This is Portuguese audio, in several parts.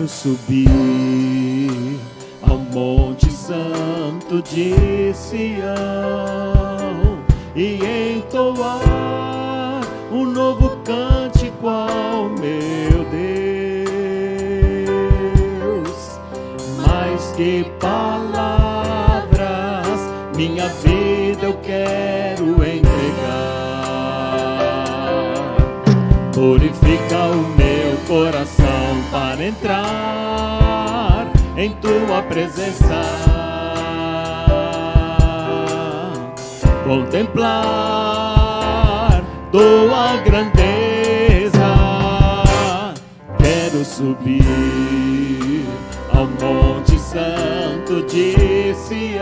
Quero subir ao Monte Santo de Sião e entoar um novo cântico ao meu Deus. Mais que palavras, minha vida eu quero entregar. Purifica o meu coração para entrar em tua presença, contemplar tua grandeza. Quero subir ao Monte Santo de Sião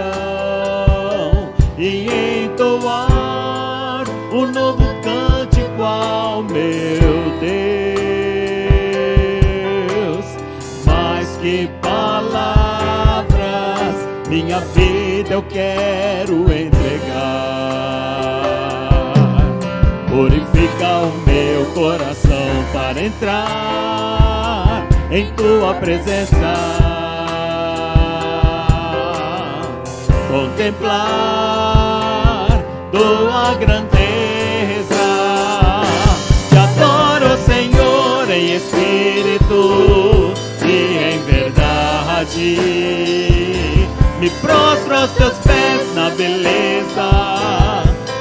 e entoar um novo cântico ao meu Deus. Mais que palavras, minha vida eu quero entregar. Purifica o meu coração para entrar em tua presença, contemplar tua grandeza. Te adoro, Senhor, em espírito e em verdade. Me prostro aos teus pés na beleza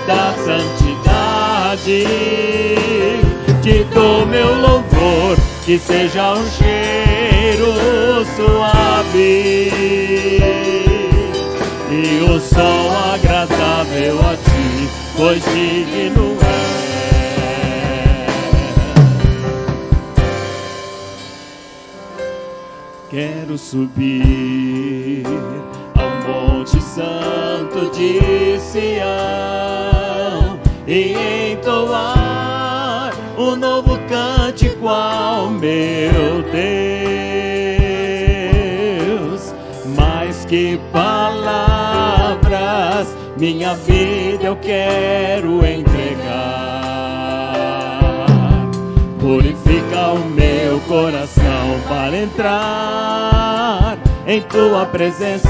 da santidade. Te dou meu louvor, que seja um cheiro suave e o som agradável a ti, pois digno é. Quero subir ao Monte Santo de Sião e entoar um novo cântico ao meu Deus. Mais que palavras, minha vida eu quero entregar. Purifica o meu coração para entrar em tua presença,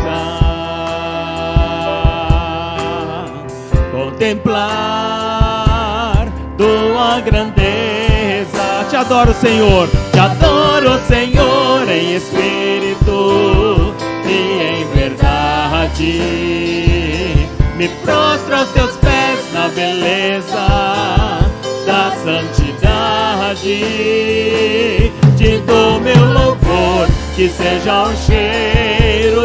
contemplar tua grandeza. Te adoro, Senhor, te adoro, Senhor, em espírito e em verdade. Me prostro aos teus pés na beleza da santidade. Te dou meu louvor, que seja um cheiro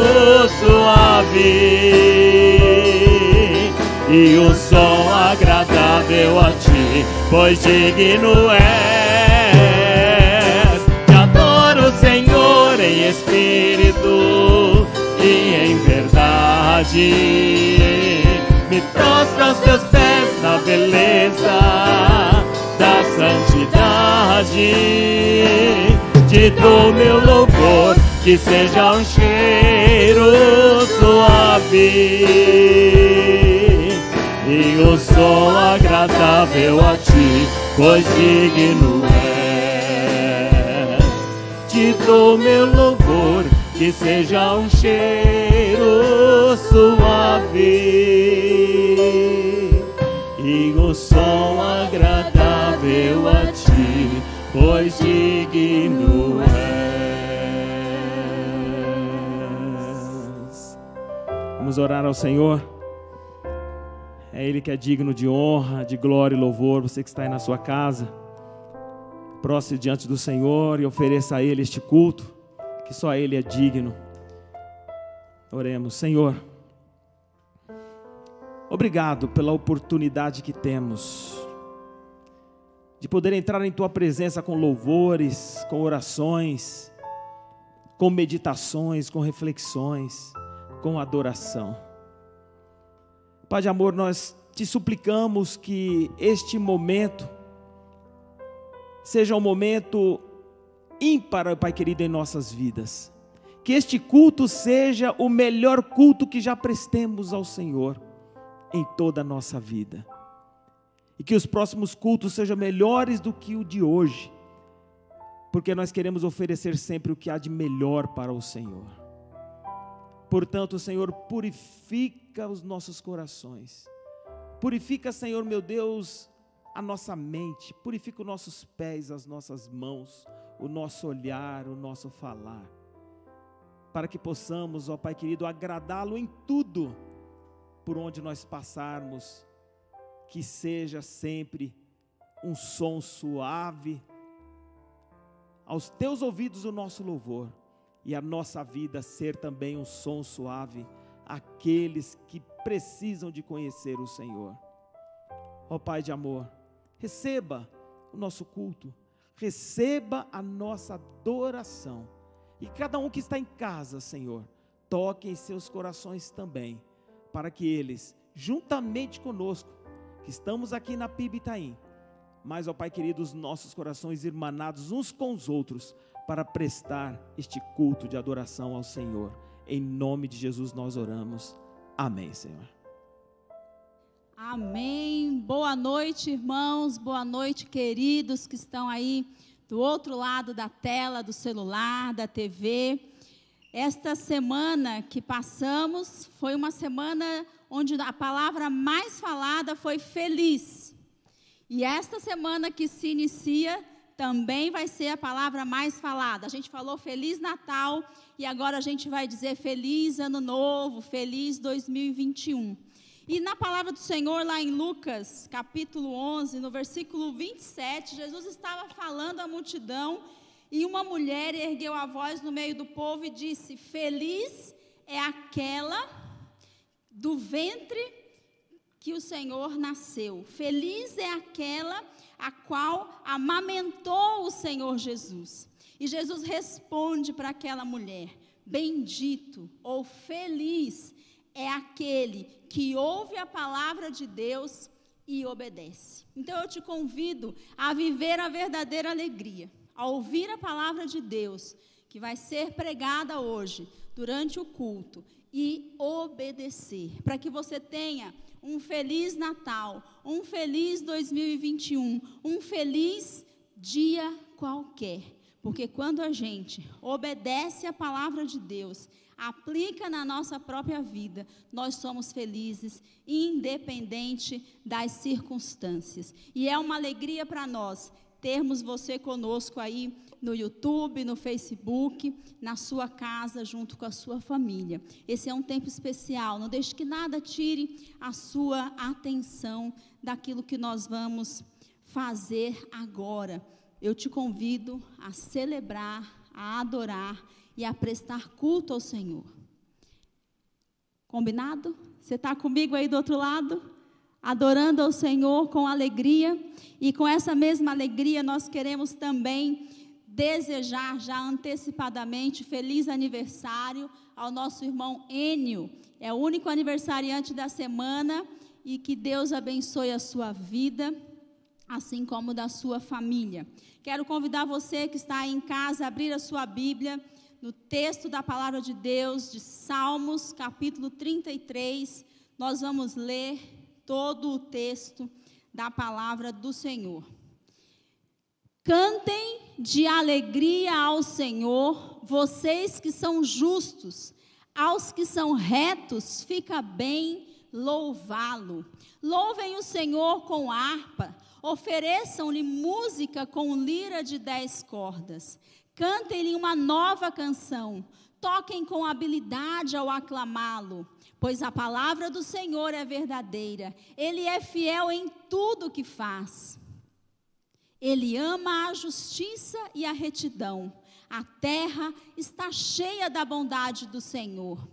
suave e um som agradável a ti, pois digno és. Te adoro, Senhor, em espírito e em verdade. Me prostro aos teus pés na beleza da santidade. Te dou meu louvor, que seja um cheiro suave e o som agradável a ti, pois digno és. Te dou meu louvor, que seja um cheiro suave e o som agradável a ti, pois digno és. Vamos orar ao Senhor. É Ele que é digno de honra, de glória e louvor. Você que está aí na sua casa, prostre diante do Senhor e ofereça a Ele este culto, que só Ele é digno. Oremos. Senhor, obrigado pela oportunidade que temos de poder entrar em Tua presença com louvores, com orações, com meditações, com reflexões, com adoração. Pai de amor, nós te suplicamos que este momento seja um momento ímpar, Pai querido, em nossas vidas. Que este culto seja o melhor culto que já prestemos ao Senhor em toda a nossa vida. E que os próximos cultos sejam melhores do que o de hoje, porque nós queremos oferecer sempre o que há de melhor para o Senhor. Portanto, Senhor, purifica os nossos corações, purifica, Senhor meu Deus, a nossa mente, purifica os nossos pés, as nossas mãos, o nosso olhar, o nosso falar, para que possamos, ó Pai querido, agradá-lo em tudo, por onde nós passarmos, que seja sempre um som suave aos teus ouvidos o nosso louvor, e a nossa vida ser também um som suave àqueles que precisam de conhecer o Senhor. Ó Pai de amor, receba o nosso culto, receba a nossa adoração, e cada um que está em casa, Senhor, toque em seus corações também, para que eles, juntamente conosco, que estamos aqui na PIB Itaim, mas, ó Pai querido, os nossos corações irmanados uns com os outros, para prestar este culto de adoração ao Senhor. Em nome de Jesus nós oramos. Amém, Senhor. Amém. Boa noite, irmãos. Boa noite, queridos que estão aí do outro lado da tela, do celular, da TV. Esta semana que passamos foi uma semana onde a palavra mais falada foi feliz. E esta semana que se inicia também vai ser a palavra mais falada. A gente falou Feliz Natal e agora a gente vai dizer Feliz Ano Novo, Feliz 2021. E na palavra do Senhor, lá em Lucas, capítulo 11, no versículo 27, Jesus estava falando à multidão e uma mulher ergueu a voz no meio do povo e disse: Feliz é aquela do ventre que o Senhor nasceu. Feliz é aquela a qual amamentou o Senhor Jesus. E Jesus responde para aquela mulher: bendito ou feliz é aquele que ouve a palavra de Deus e obedece. Então eu te convido a viver a verdadeira alegria, a ouvir a palavra de Deus, que vai ser pregada hoje, durante o culto, e obedecer, para que você tenha um feliz Natal, um feliz 2021, um feliz dia qualquer. Porque quando a gente obedece a palavra de Deus, aplica na nossa própria vida, nós somos felizes, independente das circunstâncias. E é uma alegria para nós termos você conosco aí no YouTube, no Facebook, na sua casa, junto com a sua família. Esse é um tempo especial, não deixe que nada tire a sua atenção daquilo que nós vamos fazer agora. Eu te convido a celebrar, a adorar e a prestar culto ao Senhor. Combinado? Você está comigo aí do outro lado? Adorando ao Senhor com alegria, e com essa mesma alegria nós queremos também desejar já antecipadamente feliz aniversário ao nosso irmão Enio. É o único aniversariante da semana, e que Deus abençoe a sua vida, assim como da sua família. Quero convidar você que está aí em casa a abrir a sua Bíblia no texto da palavra de Deus, de Salmos, capítulo 33. Nós vamos ler todo o texto da palavra do Senhor. Cantem de alegria ao Senhor, vocês que são justos, aos que são retos, fica bem louvá-lo. Louvem o Senhor com harpa, ofereçam-lhe música com lira de 10 cordas. Cantem-lhe uma nova canção, toquem com habilidade ao aclamá-lo, pois a palavra do Senhor é verdadeira, Ele é fiel em tudo o que faz. Ele ama a justiça e a retidão, a terra está cheia da bondade do Senhor.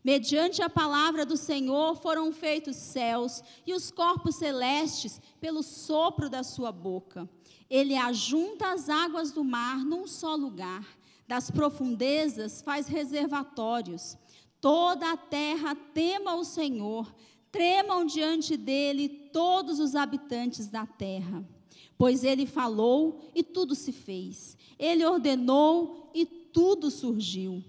Mediante a palavra do Senhor foram feitos os céus e os corpos celestes pelo sopro da sua boca. Ele ajunta as águas do mar num só lugar, das profundezas faz reservatórios. Toda a terra tema o Senhor, tremam diante dele todos os habitantes da terra. Pois ele falou e tudo se fez, ele ordenou e tudo surgiu.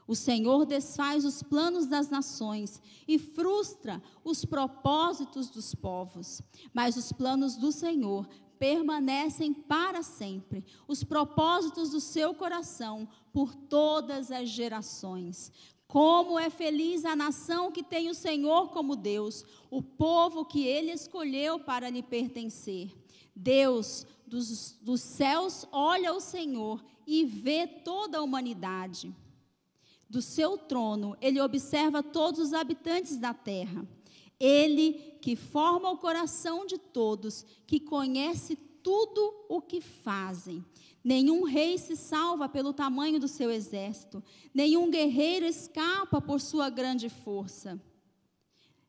O Senhor desfaz os planos das nações e frustra os propósitos dos povos, mas os planos do Senhor permanecem para sempre, os propósitos do seu coração por todas as gerações. Como é feliz a nação que tem o Senhor como Deus, o povo que Ele escolheu para lhe pertencer. Deus dos céus olha o Senhor e vê toda a humanidade. Do seu trono, Ele observa todos os habitantes da terra. Ele que forma o coração de todos, que conhece tudo o que fazem. Nenhum rei se salva pelo tamanho do seu exército, nenhum guerreiro escapa por sua grande força.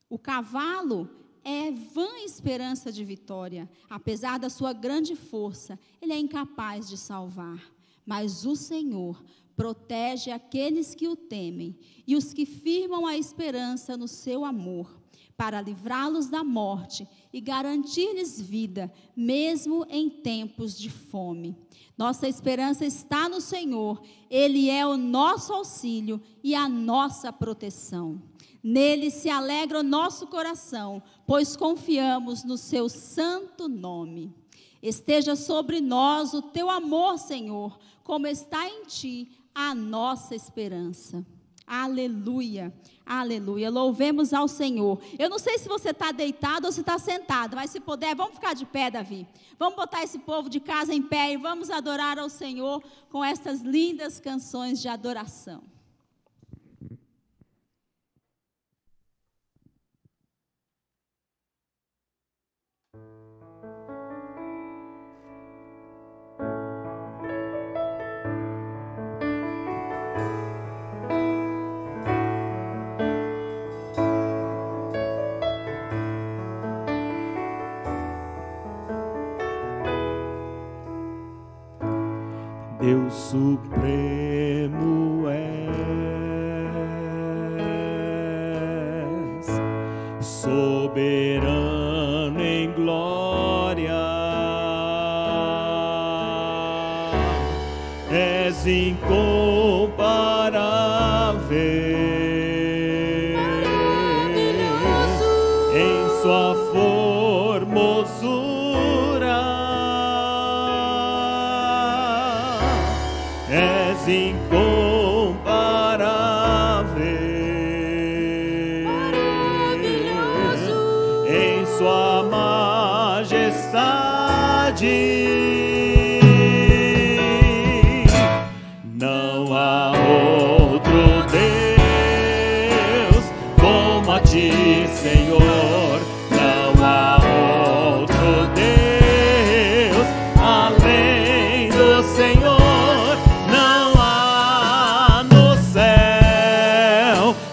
O cavalo é vã esperança de vitória, apesar da sua grande força, ele é incapaz de salvar. Mas o Senhor protege aqueles que o temem e os que firmam a esperança no seu amor, para livrá-los da morte e garantir-lhes vida, mesmo em tempos de fome. Nossa esperança está no Senhor, Ele é o nosso auxílio e a nossa proteção. Nele se alegra o nosso coração, pois confiamos no seu santo nome. Esteja sobre nós o teu amor, Senhor, como está em ti a nossa esperança. Aleluia, aleluia, louvemos ao Senhor. Eu não sei se você está deitado ou se está sentado, mas se puder, vamos ficar de pé, Davi. Vamos botar esse povo de casa em pé e vamos adorar ao Senhor com estas lindas canções de adoração. Deus supremo és, soberano em glória, és incomparável em sua formosura. És incomparável em sua majestade. Não há outro Deus como a ti, Senhor. Não há outro Deus além do Senhor.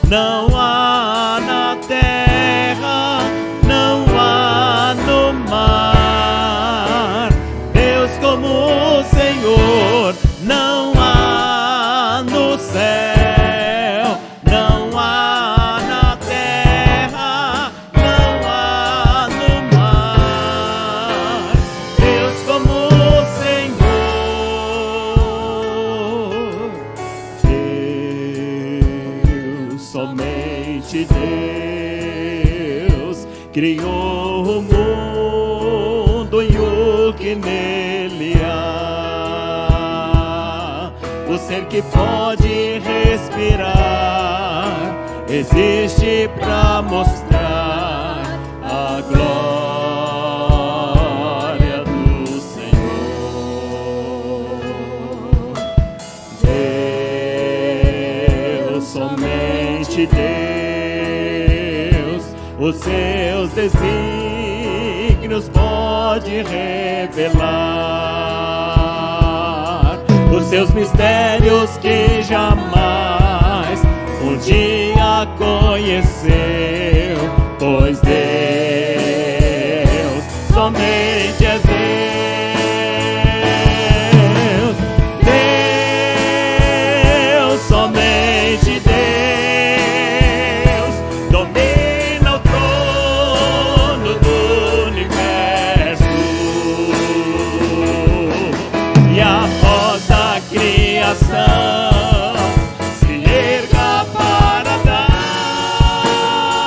Não há na terra, não há no mar, Deus como o Senhor. Não há no céu, não há na terra, não há no mar, Deus como o Senhor. Somente Deus criou o mundo e o que nele há. O ser que pode respirar existe para mostrar a glória do Senhor. Deus, somente Deus, os seus desígnios pode revelar, os seus mistérios que jamais um dia conheceu, pois Deus somente é Deus, Deus, somente Deus. Se erga para dar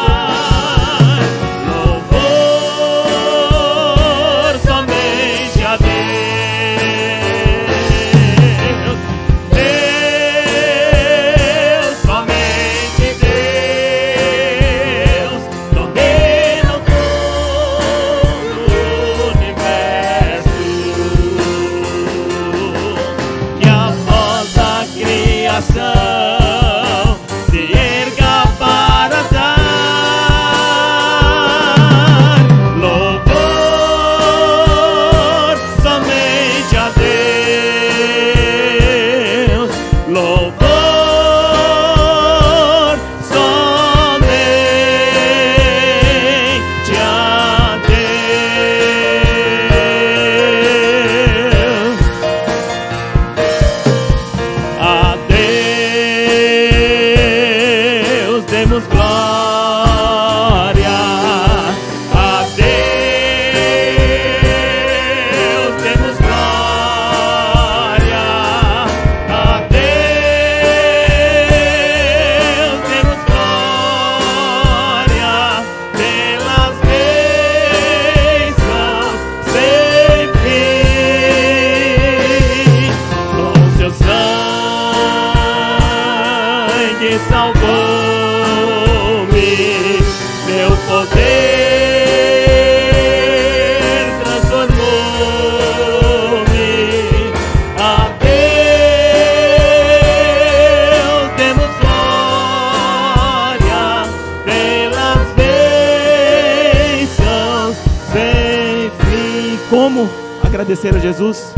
agradecer a Jesus?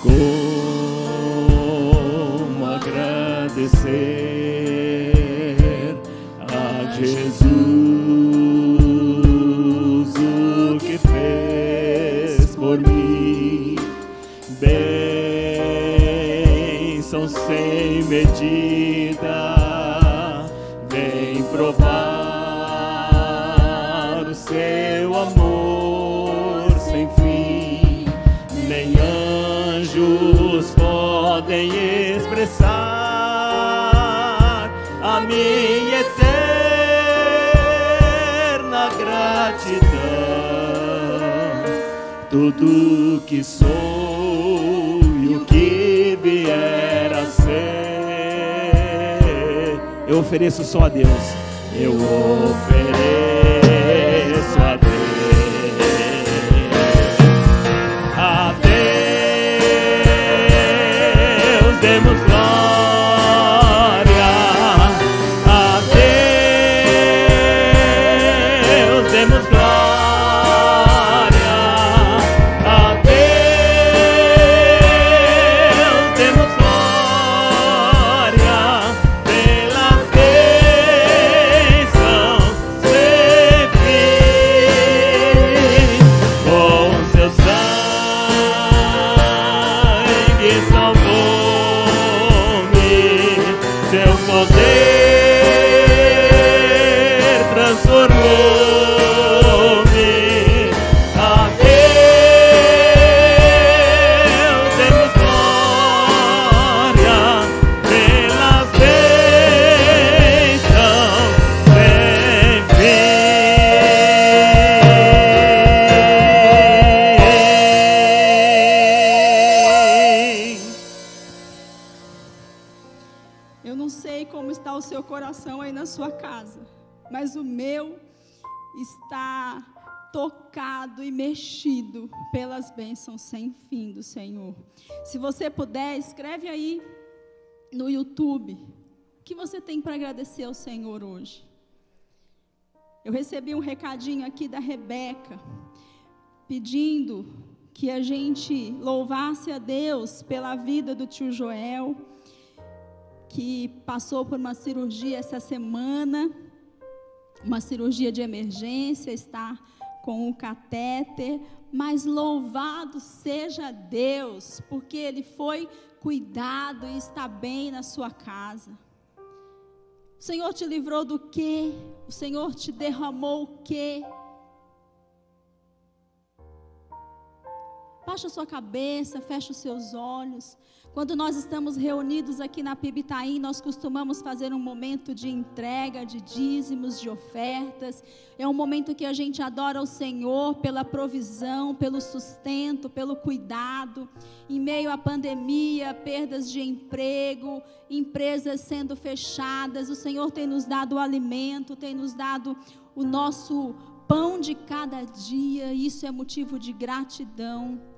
Como agradecer a Jesus o que fez por mim? Bênção sem medida, vem provar o seu amor sem fim. Nem anjos podem expressar a minha eterna gratidão. Tudo que sou e o que vier a ser, eu ofereço só a Deus. Eu ofereço a Deus. A Deus demos glória. A Deus demos glória. A Deus demos glória pelas bênçãos sem fim. Com seu sangue salvou-me, seu poder transformou-me. A Deus demos glória pelas bênçãos sem fim. Eu não sei como está o seu coração aí na sua casa, mas o meu está tocado e mexido pelas bênçãos sem fim do Senhor. Se você puder, escreve aí no YouTube o que você tem para agradecer ao Senhor hoje. Eu recebi um recadinho aqui da Rebeca, pedindo que a gente louvasse a Deus pela vida do tio Joel, que passou por uma cirurgia essa semana, uma cirurgia de emergência, está com o catéter, mas louvado seja Deus, porque ele foi cuidado e está bem na sua casa. O Senhor te livrou do quê? O Senhor te derramou o quê? Baixa a sua cabeça, fecha os seus olhos. Quando nós estamos reunidos aqui na PIB Itaim, nós costumamos fazer um momento de entrega, de dízimos, de ofertas. É um momento que a gente adora o Senhor pela provisão, pelo sustento, pelo cuidado. Em meio à pandemia, perdas de emprego, empresas sendo fechadas, o Senhor tem nos dado o alimento, tem nos dado o nosso pão de cada dia. Isso é motivo de gratidão.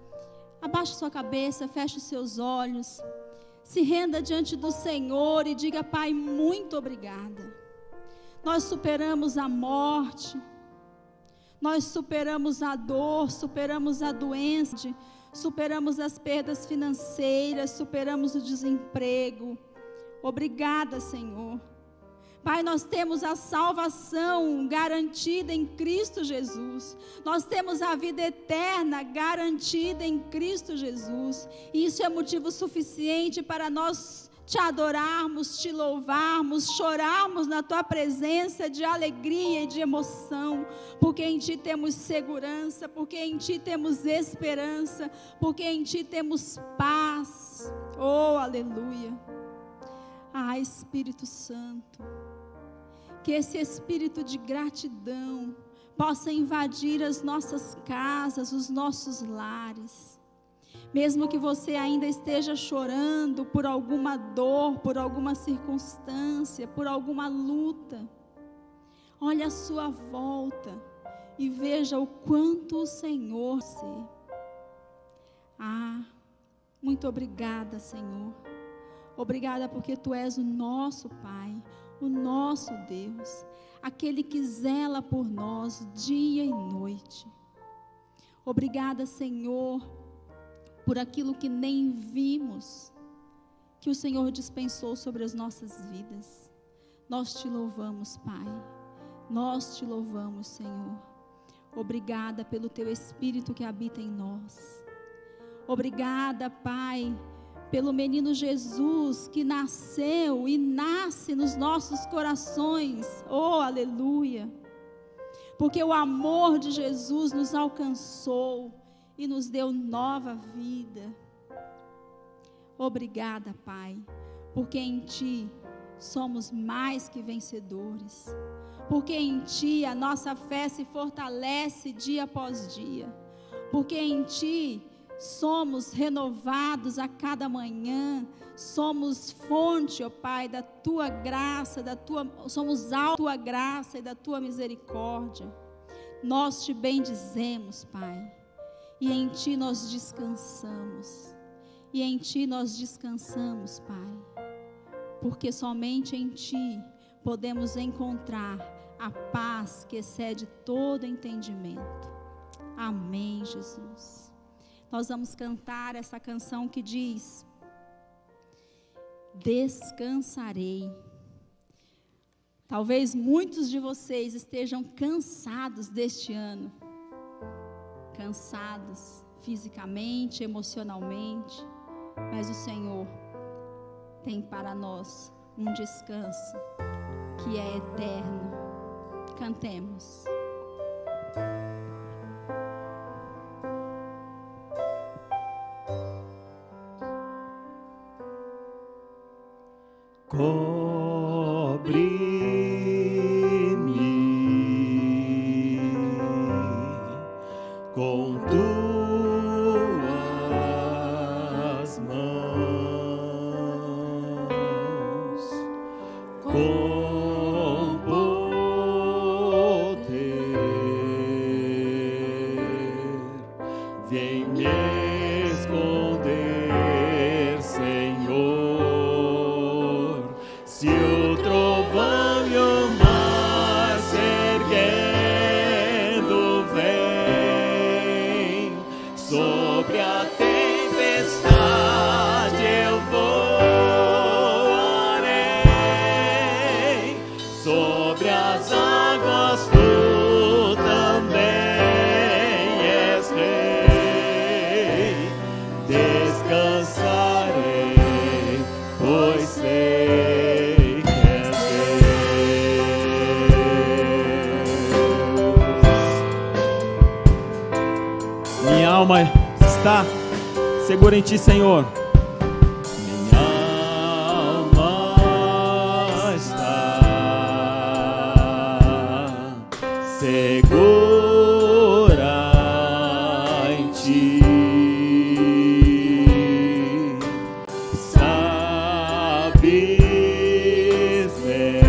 Abaixe sua cabeça, feche os seus olhos, se renda diante do Senhor e diga: Pai, muito obrigada. Nós superamos a morte, nós superamos a dor, superamos a doença, superamos as perdas financeiras, superamos o desemprego. Obrigada, Senhor. Pai, nós temos a salvação garantida em Cristo Jesus. Nós temos a vida eterna garantida em Cristo Jesus. E isso é motivo suficiente para nós te adorarmos, te louvarmos, chorarmos na tua presença de alegria e de emoção, porque em ti temos segurança, porque em ti temos esperança, porque em ti temos paz. Oh, aleluia. Ah, Espírito Santo, que esse espírito de gratidão possa invadir as nossas casas, os nossos lares. Mesmo que você ainda esteja chorando por alguma dor, por alguma circunstância, por alguma luta, olhe à sua volta e veja o quanto o Senhor se. Ah, muito obrigada, Senhor. Obrigada porque Tu és o nosso Pai, o nosso Deus, aquele que zela por nós dia e noite. Obrigada, Senhor, por aquilo que nem vimos, que o Senhor dispensou sobre as nossas vidas. Nós te louvamos, Pai. Nós te louvamos, Senhor. Obrigada pelo teu Espírito que habita em nós. Obrigada, Pai, pelo menino Jesus que nasceu e nasce nos nossos corações. Oh, aleluia! Porque o amor de Jesus nos alcançou e nos deu nova vida. Obrigada, Pai, porque em Ti somos mais que vencedores. Porque em Ti a nossa fé se fortalece dia após dia. Porque em Ti somos renovados a cada manhã, somos fonte, ó Pai, da Tua graça, somos alvo da Tua graça e da Tua misericórdia. Nós Te bendizemos, Pai, e em Ti nós descansamos, e em Ti nós descansamos, Pai, porque somente em Ti podemos encontrar a paz que excede todo entendimento. Amém, Jesus. Nós vamos cantar essa canção que diz: descansarei. Talvez muitos de vocês estejam cansados deste ano, cansados fisicamente, emocionalmente, mas o Senhor tem para nós um descanso que é eterno. Cantemos. Cobre-me com tuas mãos, com poder, vem me esconder, Senhor. Se o trovão e o mar se erguendo vem, sobre a tempestade eu voarei, sobre as águas tu também és rei. Descansarei, pois sei que és Deus. Minha alma está segura em Ti, Senhor. Minha alma está segura em Ti. Sabes bem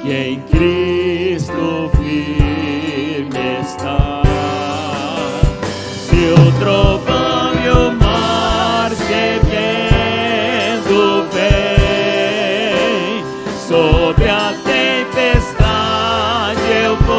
que em Cristo firme está. Se o trovão e o mar se erguendo vem, sobre a tempestade eu voarei,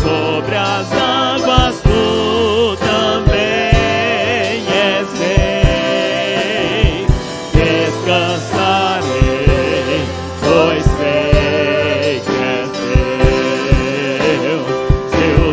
sobre as águas tu também és rei. Descansarei, pois sei que és Deus. Se o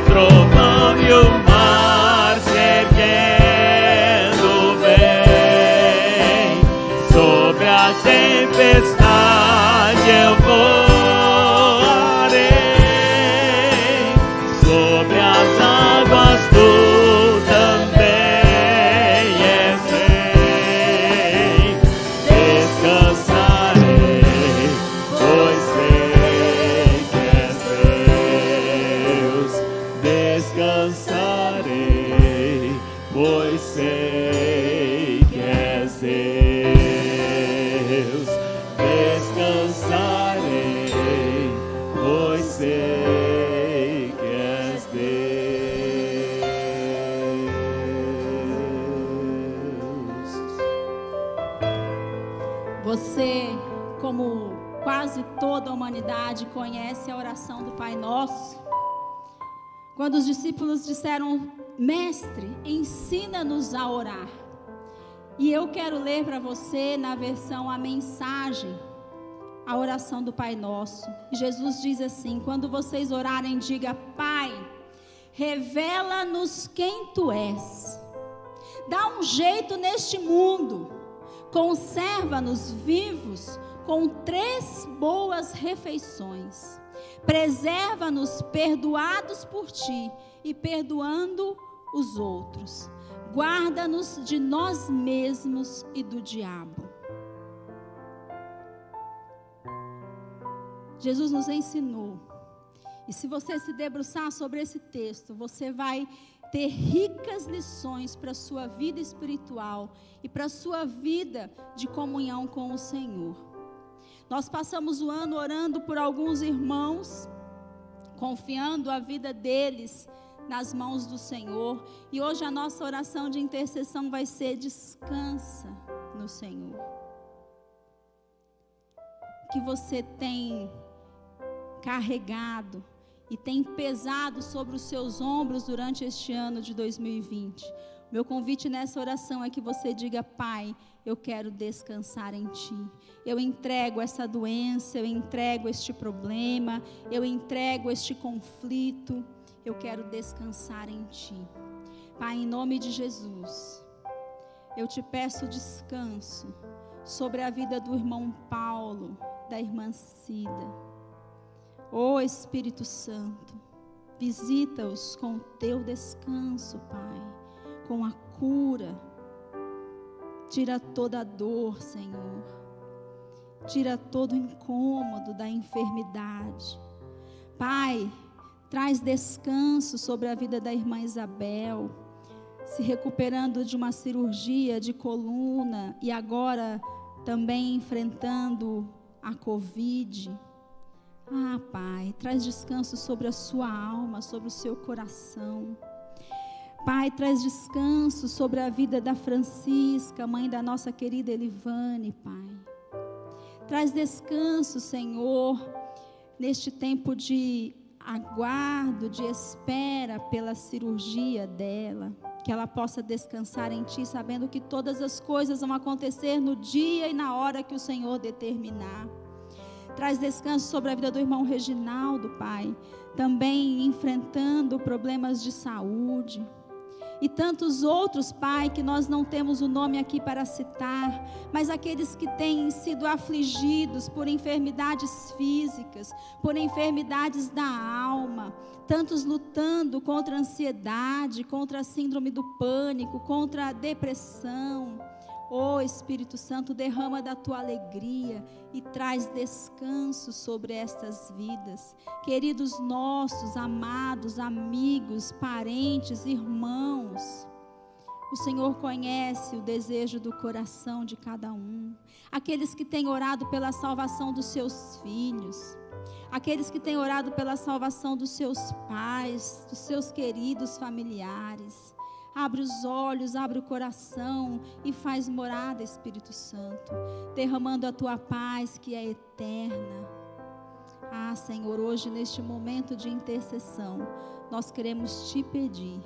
comunidade conhece a oração do Pai Nosso. Quando os discípulos disseram: Mestre, ensina-nos a orar. E eu quero ler para você na versão A Mensagem, a oração do Pai Nosso. Jesus diz assim: quando vocês orarem, diga: Pai, revela-nos quem Tu és. Dá um jeito neste mundo. Conserva-nos vivos com 3 boas refeições. Preserva-nos perdoados por Ti e perdoando os outros. Guarda-nos de nós mesmos e do diabo. Jesus nos ensinou. E se você se debruçar sobre esse texto, você vai ter ricas lições para a sua vida espiritual e para a sua vida de comunhão com o Senhor. Nós passamos o ano orando por alguns irmãos, confiando a vida deles nas mãos do Senhor. E hoje a nossa oração de intercessão vai ser: descansa no Senhor. Que você tem carregado e tem pesado sobre os seus ombros durante este ano de 2020. Meu convite nessa oração é que você diga: Pai, eu quero descansar em Ti. Eu entrego essa doença, eu entrego este problema, eu entrego este conflito. Eu quero descansar em Ti. Pai, em nome de Jesus, eu Te peço descanso sobre a vida do irmão Paulo, da irmã Cida. Ó Espírito Santo, visita-os com o Teu descanso, Pai, com a cura. Tira toda a dor, Senhor. Tira todo o incômodo da enfermidade. Pai, traz descanso sobre a vida da irmã Isabel, se recuperando de uma cirurgia de coluna e agora também enfrentando a Covid. Ah, Pai, traz descanso sobre a sua alma, sobre o seu coração. Pai, traz descanso sobre a vida da Francisca, mãe da nossa querida Elivane, Pai. Traz descanso, Senhor, neste tempo de aguardo, de espera pela cirurgia dela. Que ela possa descansar em Ti, sabendo que todas as coisas vão acontecer no dia e na hora que o Senhor determinar. Traz descanso sobre a vida do irmão Reginaldo, Pai, também enfrentando problemas de saúde. E tantos outros, Pai, que nós não temos o nome aqui para citar, mas aqueles que têm sido afligidos por enfermidades físicas, por enfermidades da alma, tantos lutando contra a ansiedade, contra a síndrome do pânico, contra a depressão. Ó Espírito Santo, derrama da Tua alegria e traz descanso sobre estas vidas. Queridos nossos, amados, amigos, parentes, irmãos, o Senhor conhece o desejo do coração de cada um. Aqueles que têm orado pela salvação dos seus filhos, aqueles que têm orado pela salvação dos seus pais, dos seus queridos familiares. Abre os olhos, abre o coração e faz morada, Espírito Santo, derramando a Tua paz que é eterna. Ah, Senhor, hoje neste momento de intercessão, nós queremos Te pedir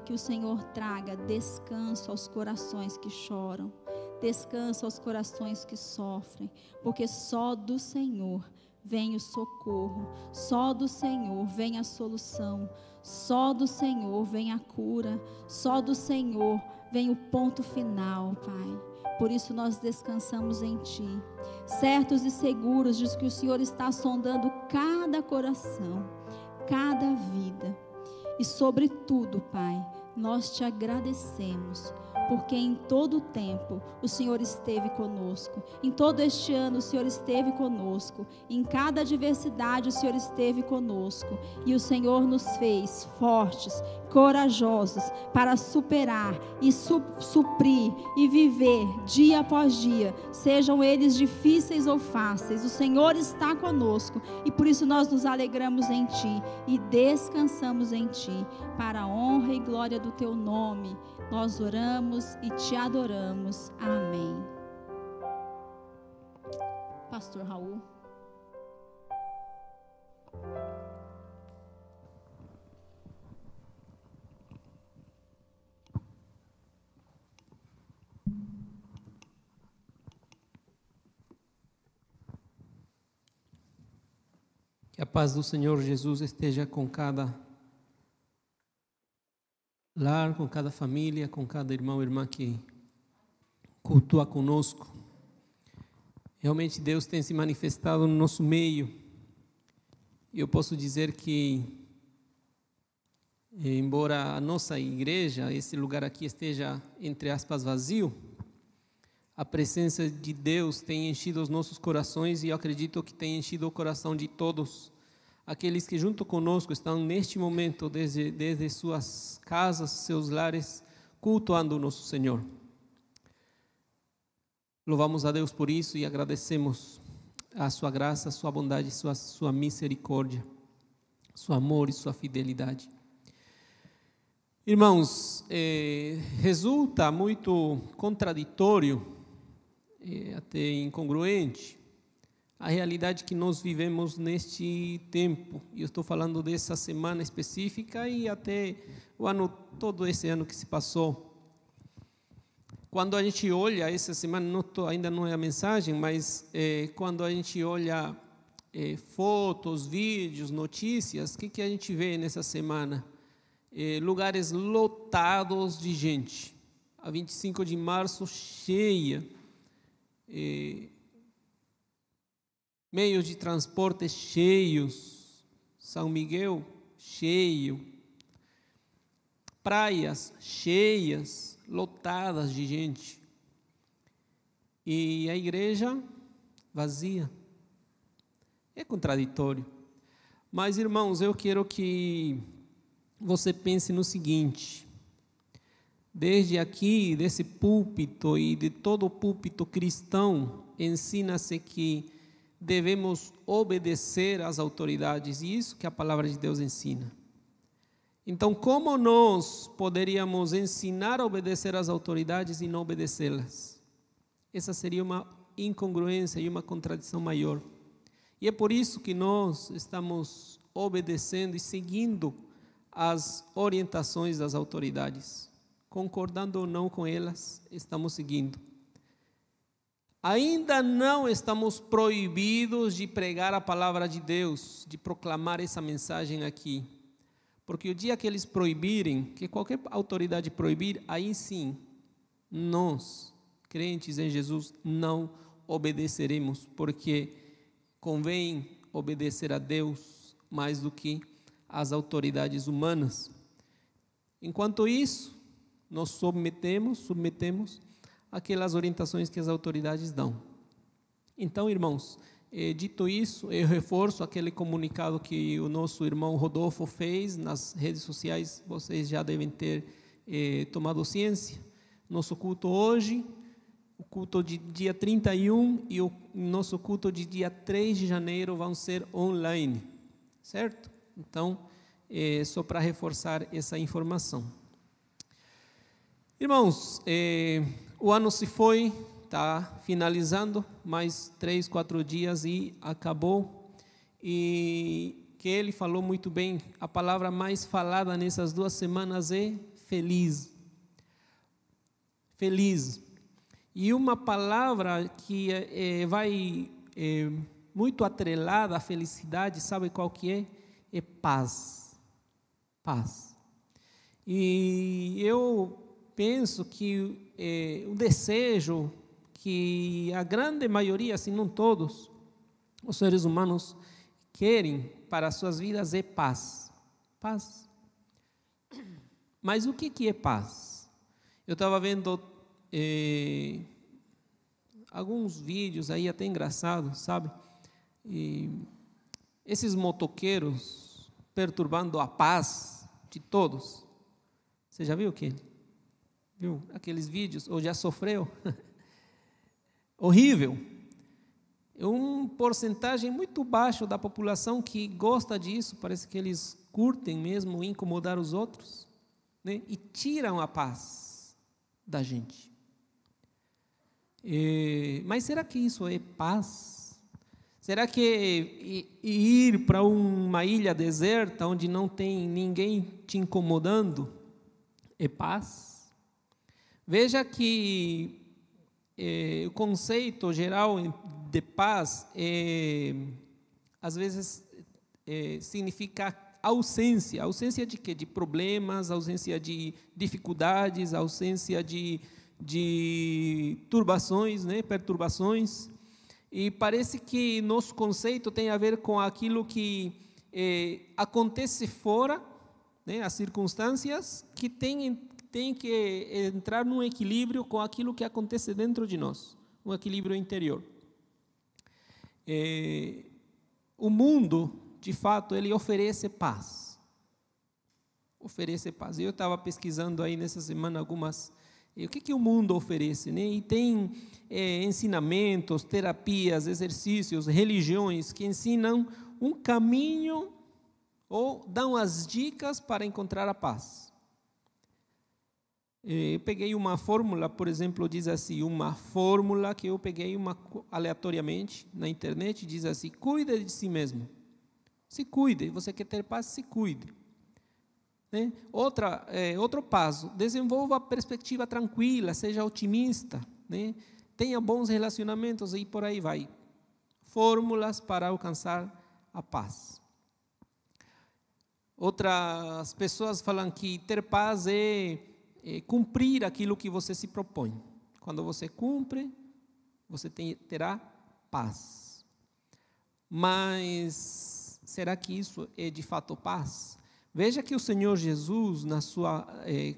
que o Senhor traga descanso aos corações que choram, descanso aos corações que sofrem, porque só do Senhor vem o socorro, só do Senhor vem a solução, só do Senhor vem a cura, só do Senhor vem o ponto final, Pai. Por isso nós descansamos em Ti, certos e seguros de que o Senhor está sondando cada coração, cada vida. E sobretudo, Pai, nós Te agradecemos, porque em todo o tempo o Senhor esteve conosco. Em todo este ano o Senhor esteve conosco. Em cada adversidade o Senhor esteve conosco. E o Senhor nos fez fortes, corajosos para superar e suprir e viver dia após dia, sejam eles difíceis ou fáceis. O Senhor está conosco e por isso nós nos alegramos em Ti e descansamos em Ti, para a honra e glória do Teu nome. Nós oramos e Te adoramos. Amém. Pastor Raul. Que a paz do Senhor Jesus esteja com cada lar, com cada família, com cada irmão e irmã que cultua conosco. Realmente Deus tem se manifestado no nosso meio. E eu posso dizer que, embora a nossa igreja, esse lugar aqui esteja, entre aspas, vazio, a presença de Deus tem enchido os nossos corações, e eu acredito que tem enchido o coração de todos aqueles que junto conosco estão neste momento, desde suas casas, seus lares, cultuando o nosso Senhor. Louvamos a Deus por isso e agradecemos a sua graça, a sua bondade, sua misericórdia, seu amor e sua fidelidade. Irmãos, resulta muito contraditório, até incongruente, a realidade que nós vivemos neste tempo. E eu estou falando dessa semana específica e até o ano, todo esse ano que se passou. Quando a gente olha essa semana, ainda não é a mensagem, mas quando a gente olha fotos, vídeos, notícias, o que a gente vê nessa semana? Lugares lotados de gente. A 25 de março, cheia. Meios de transporte cheios, São Miguel cheio, praias cheias, lotadas de gente, e a igreja vazia. É contraditório. Mas, irmãos, eu quero que você pense no seguinte: desde aqui, desse púlpito e de todo o púlpito cristão, ensina-se que devemos obedecer às autoridades, e isso que a palavra de Deus ensina. Então, como nós poderíamos ensinar a obedecer às autoridades e não obedecê-las? Essa seria uma incongruência e uma contradição maior. E é por isso que nós estamos obedecendo e seguindo as orientações das autoridades. Concordando ou não com elas, estamos seguindo. Ainda não estamos proibidos de pregar a palavra de Deus, de proclamar essa mensagem aqui. Porque o dia que eles proibirem, que qualquer autoridade proibir, aí sim, nós, crentes em Jesus, não obedeceremos, porque convém obedecer a Deus mais do que às autoridades humanas. Enquanto isso, nós submetemos aquelas orientações que as autoridades dão. Então, irmãos, dito isso, eu reforço aquele comunicado que o nosso irmão Rodolfo fez nas redes sociais. Vocês já devem ter tomado ciência. Nosso culto hoje, o culto de dia 31 e o nosso culto de dia 3 de janeiro vão ser online, certo? Então, só para reforçar essa informação. Irmãos, o ano se foi, está finalizando, mais 3, 4 dias e acabou. E que ele falou muito bem, a palavra mais falada nessas 2 semanas é feliz. Feliz. E uma palavra que vai muito atrelada à felicidade, sabe qual que é? É paz. Paz. E eu penso que o desejo que a grande maioria, se não todos, os seres humanos querem para as suas vidas é paz. Paz. Mas o que é paz? Eu estava vendo alguns vídeos aí até engraçados, sabe? E esses motoqueiros perturbando a paz de todos. Você já viu aquele? Viu aqueles vídeos? Ou já sofreu? Horrível. É uma porcentagem muito baixa da população que gosta disso. Parece que eles curtem mesmo incomodar os outros, né? E tiram a paz da gente. Mas será que isso é paz? Será que ir para uma ilha deserta, onde não tem ninguém te incomodando, é paz? Veja que o conceito geral de paz, às vezes, significa ausência de quê? De problemas, ausência de dificuldades, ausência de turbações, né? Perturbações. E parece que nosso conceito tem a ver com aquilo que acontece fora, né? As circunstâncias que tem que entrar num equilíbrio com aquilo que acontece dentro de nós, um equilíbrio interior. O mundo, de fato, ele oferece paz. Oferece paz. Eu estava pesquisando aí nessa semana algumas... o que o mundo oferece, né? E tem ensinamentos, terapias, exercícios, religiões que ensinam um caminho ou dão as dicas para encontrar a paz. Eu peguei uma fórmula, por exemplo, diz assim, uma fórmula que eu peguei aleatoriamente na internet, diz assim: cuida de si mesmo. Se cuide, você quer ter paz, se cuide. Né? Outro passo, desenvolva a perspectiva tranquila, seja otimista, né? Tenha bons relacionamentos e por aí vai. Fórmulas para alcançar a paz. Outras pessoas falam que ter paz é cumprir aquilo que você se propõe. Quando você cumpre, você terá paz. Mas será que isso é de fato paz? Veja que o Senhor Jesus,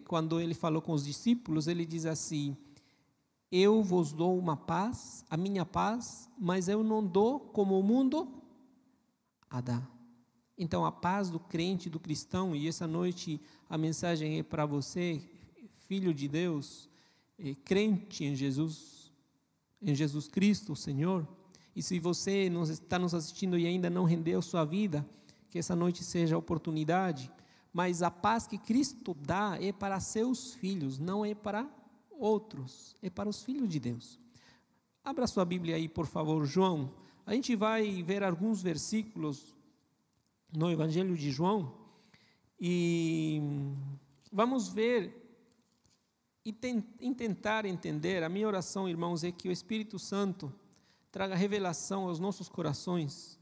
quando ele falou com os discípulos, ele diz assim: eu vos dou uma paz, a minha paz, mas eu não dou como o mundo a dá. Então, a paz do crente, do cristão, e essa noite a mensagem é para você, filho de Deus, crente em Jesus Cristo, o Senhor. E se você está nos assistindo e ainda não rendeu sua vida, que essa noite seja a oportunidade, mas a paz que Cristo dá é para seus filhos, não é para outros, é para os filhos de Deus. Abra sua Bíblia aí, por favor, João. A gente vai ver alguns versículos no Evangelho de João e vamos ver e tentar entender. A minha oração, irmãos, é que o Espírito Santo traga revelação aos nossos corações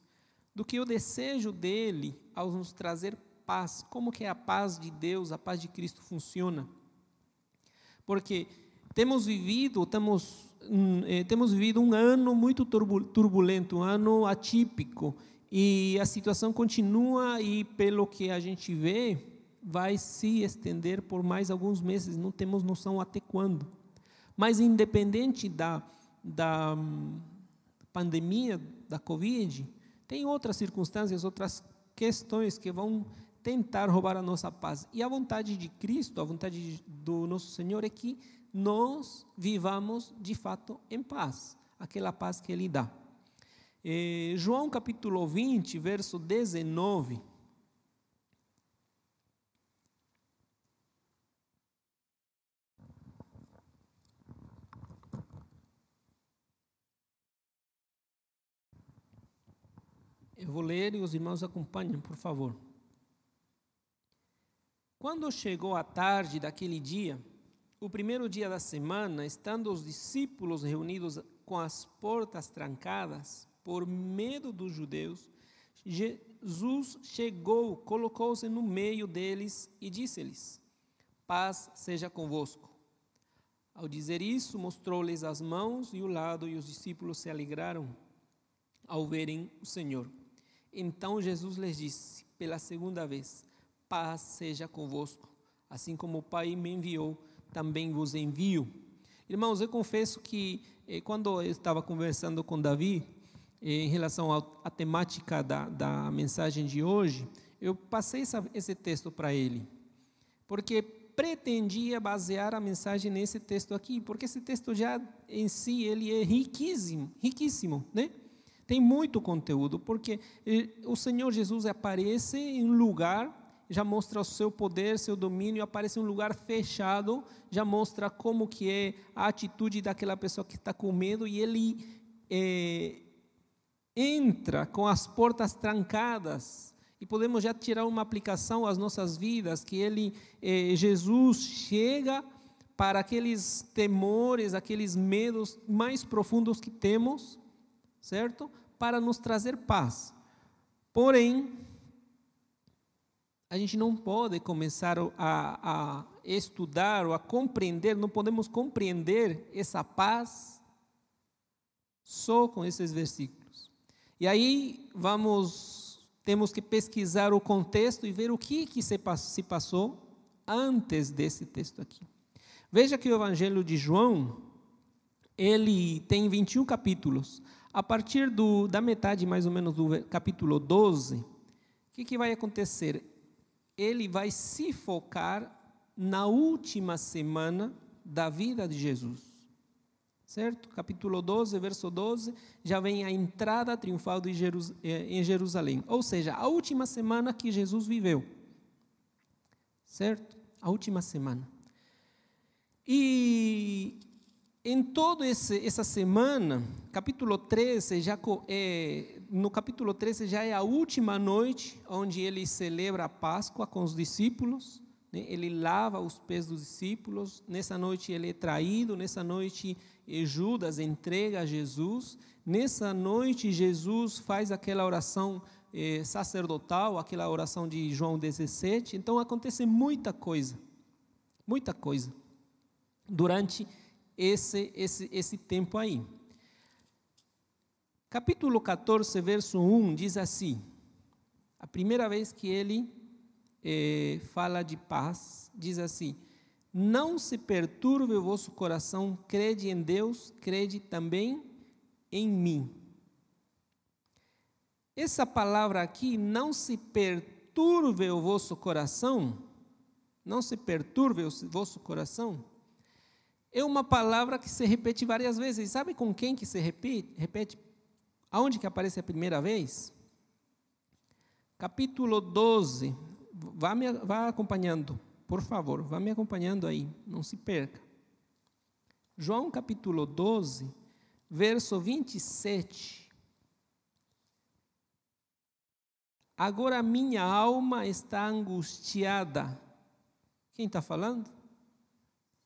do que o desejo dele ao nos trazer paz, como que a paz de Deus, a paz de Cristo funciona. Porque temos vivido um ano muito turbulento, um ano atípico, e a situação continua e, pelo que a gente vê, vai se estender por mais alguns meses, não temos noção até quando. Mas independente da pandemia, da Covid, tem outras circunstâncias, outras questões que vão tentar roubar a nossa paz. E a vontade de Cristo, a vontade do nosso Senhor é que nós vivamos de fato em paz, aquela paz que Ele dá. João capítulo 20, verso 19. Eu vou ler e os irmãos acompanham, por favor. Quando chegou a tarde daquele dia, o primeiro dia da semana, estando os discípulos reunidos com as portas trancadas, por medo dos judeus, Jesus chegou, colocou-se no meio deles e disse-lhes: paz seja convosco. Ao dizer isso, mostrou-lhes as mãos e o lado, e os discípulos se alegraram ao verem o Senhor. Então Jesus lhes disse pela segunda vez: paz seja convosco. Assim como o Pai me enviou, também vos envio. Irmãos, eu confesso que quando eu estava conversando com Davi, em relação à temática da mensagem de hoje, eu passei esse texto para ele, porque pretendia basear a mensagem nesse texto aqui, porque esse texto já em si ele é riquíssimo, né? Tem muito conteúdo, porque o Senhor Jesus aparece em um lugar, já mostra o seu poder, seu domínio, aparece em um lugar fechado, já mostra como que é a atitude daquela pessoa que está com medo, e ele entra com as portas trancadas, e podemos já tirar uma aplicação às nossas vidas, que Jesus chega para aqueles temores, aqueles medos mais profundos que temos, certo? Para nos trazer paz. Porém, a gente não pode começar a estudar ou a compreender, não podemos compreender essa paz só com esses versículos. E aí temos que pesquisar o contexto e ver o que se passou antes desse texto aqui. Veja que o Evangelho de João, ele tem 21 capítulos. A partir da metade, mais ou menos, do capítulo 12, o que vai acontecer? Ele vai se focar na última semana da vida de Jesus. Certo? Capítulo 12, verso 12, já vem a entrada triunfal em Jerusalém. Ou seja, a última semana que Jesus viveu. Certo? A última semana. E em toda essa semana, capítulo 13, no capítulo 13 já é a última noite onde ele celebra a Páscoa com os discípulos. Ele lava os pés dos discípulos. Nessa noite ele é traído. Nessa noite Judas entrega a Jesus. Nessa noite Jesus faz aquela oração sacerdotal, aquela oração de João 17. Então acontece muita coisa durante esse tempo aí. Capítulo 14, verso 1 diz assim: a primeira vez que ele fala de paz, diz assim: não se perturbe o vosso coração, crede em Deus, crede também em mim. Essa palavra aqui, não se perturbe o vosso coração, é uma palavra que se repete várias vezes. Sabe com quem que se repete? Aonde que aparece a primeira vez? Capítulo 12, vá acompanhando, por favor, vá me acompanhando aí, não se perca. João capítulo 12, verso 27. Agora minha alma está angustiada. Quem está falando?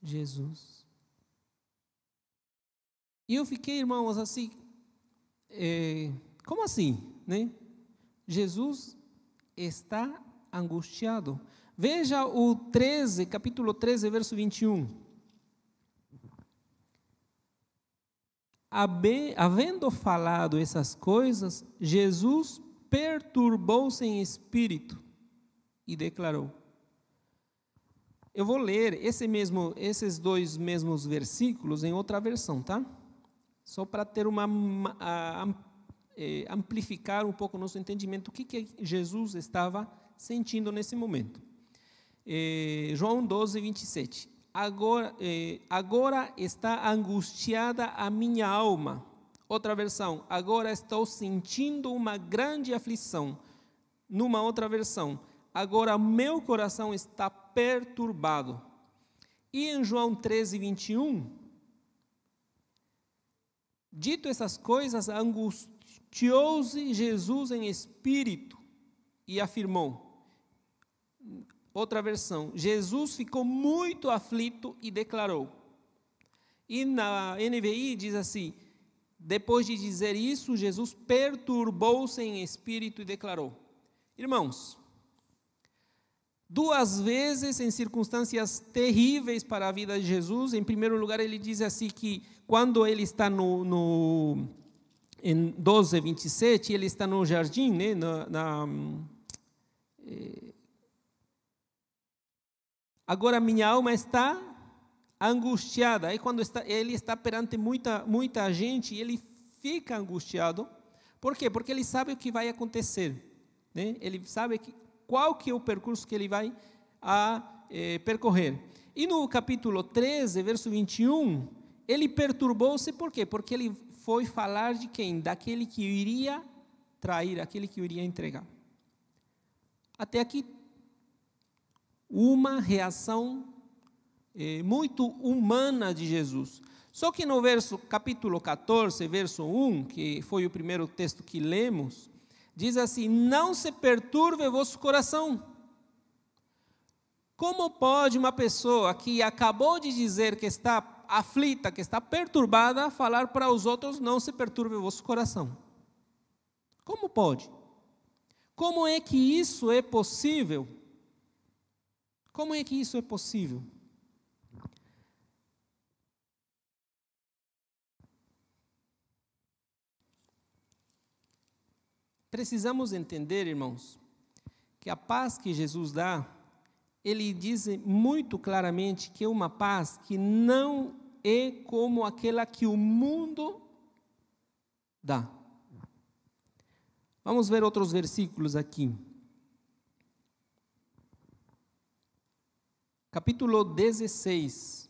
Jesus. E eu fiquei, irmãos, assim, como assim, né? Jesus está angustiado. Veja o 13, capítulo 13, verso 21. Havendo falado essas coisas, Jesus perturbou-se em espírito e declarou. Eu vou ler esses dois mesmos versículos em outra versão, tá? Só para ter amplificar um pouco o nosso entendimento, o que Jesus estava sentindo nesse momento. João 12, 27. Agora está angustiada a minha alma. Outra versão, agora estou sentindo uma grande aflição. Numa outra versão, agora meu coração está perturbado. E em João 13, 21, dito essas coisas, angustiou-se Jesus em espírito e afirmou. Outra versão, Jesus ficou muito aflito e declarou. E na NVI diz assim: depois de dizer isso, Jesus perturbou-se em espírito e declarou. Irmãos, duas vezes em circunstâncias terríveis para a vida de Jesus. Em primeiro lugar, ele diz assim que quando ele está em 12, 27, ele está no jardim, né, agora minha alma está angustiada. Aí quando ele está perante muita gente, ele fica angustiado. Por quê? Porque ele sabe o que vai acontecer, né? Ele sabe qual que é o percurso que ele vai percorrer. E no capítulo 13, verso 21, ele perturbou-se por quê? Porque ele foi falar de quem? Daquele que iria trair, aquele que iria entregar. Até aqui, uma reação muito humana de Jesus. Só que no capítulo 14, verso 1, que foi o primeiro texto que lemos, diz assim: não se perturbe vosso coração. Como pode uma pessoa que acabou de dizer que está aflita, que está perturbada, falar para os outros: não se perturbe vosso coração? Como pode? Como é que isso é possível? Como é que isso é possível? Precisamos entender, irmãos, que a paz que Jesus dá, Ele diz muito claramente que é uma paz que não é como aquela que o mundo dá. Vamos ver outros versículos aqui. Capítulo 16.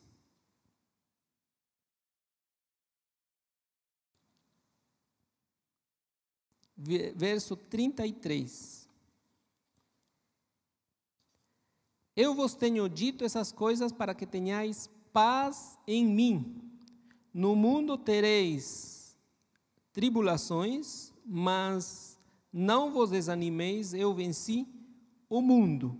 Verso 33. Eu vos tenho dito essas coisas para que tenhais paz em mim. No mundo tereis tribulações, mas não vos desanimeis, eu venci o mundo.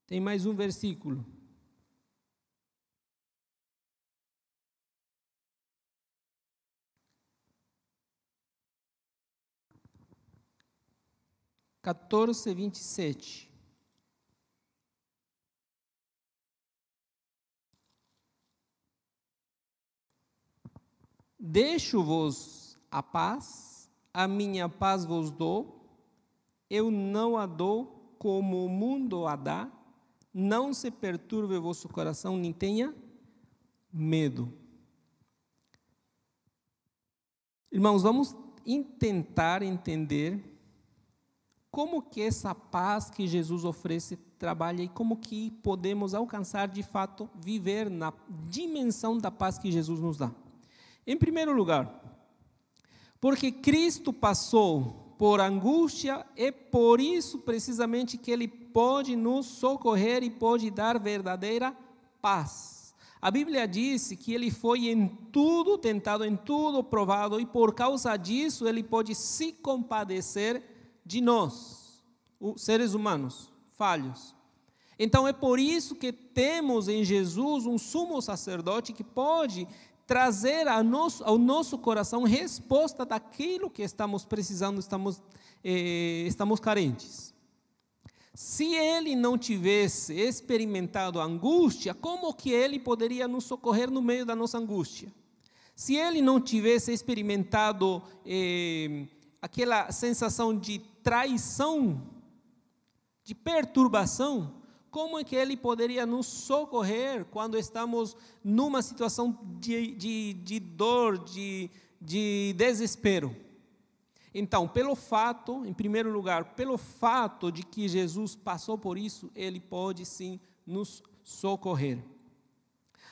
Tem mais um versículo. Catorze, 27. Deixo-vos a paz, a minha paz vos dou, eu não a dou como o mundo a dá, não se perturbe o vosso coração, nem tenha medo. Irmãos, vamos tentar entender como que essa paz que Jesus oferece trabalha e como que podemos alcançar de fato, viver na dimensão da paz que Jesus nos dá. Em primeiro lugar, porque Cristo passou por angústia, é por isso precisamente que Ele pode nos socorrer e pode dar verdadeira paz. A Bíblia diz que Ele foi em tudo tentado, em tudo provado, e por causa disso Ele pode se compadecer de nós, os seres humanos, falhos. Então é por isso que temos em Jesus um sumo sacerdote que pode trazer ao nosso coração resposta daquilo que estamos precisando, estamos carentes. Se Ele não tivesse experimentado a angústia, como que Ele poderia nos socorrer no meio da nossa angústia? Se Ele não tivesse experimentado aquela sensação de traição, de perturbação, como é que Ele poderia nos socorrer quando estamos numa situação de dor, de desespero? Então, em primeiro lugar, pelo fato de que Jesus passou por isso, Ele pode sim nos socorrer.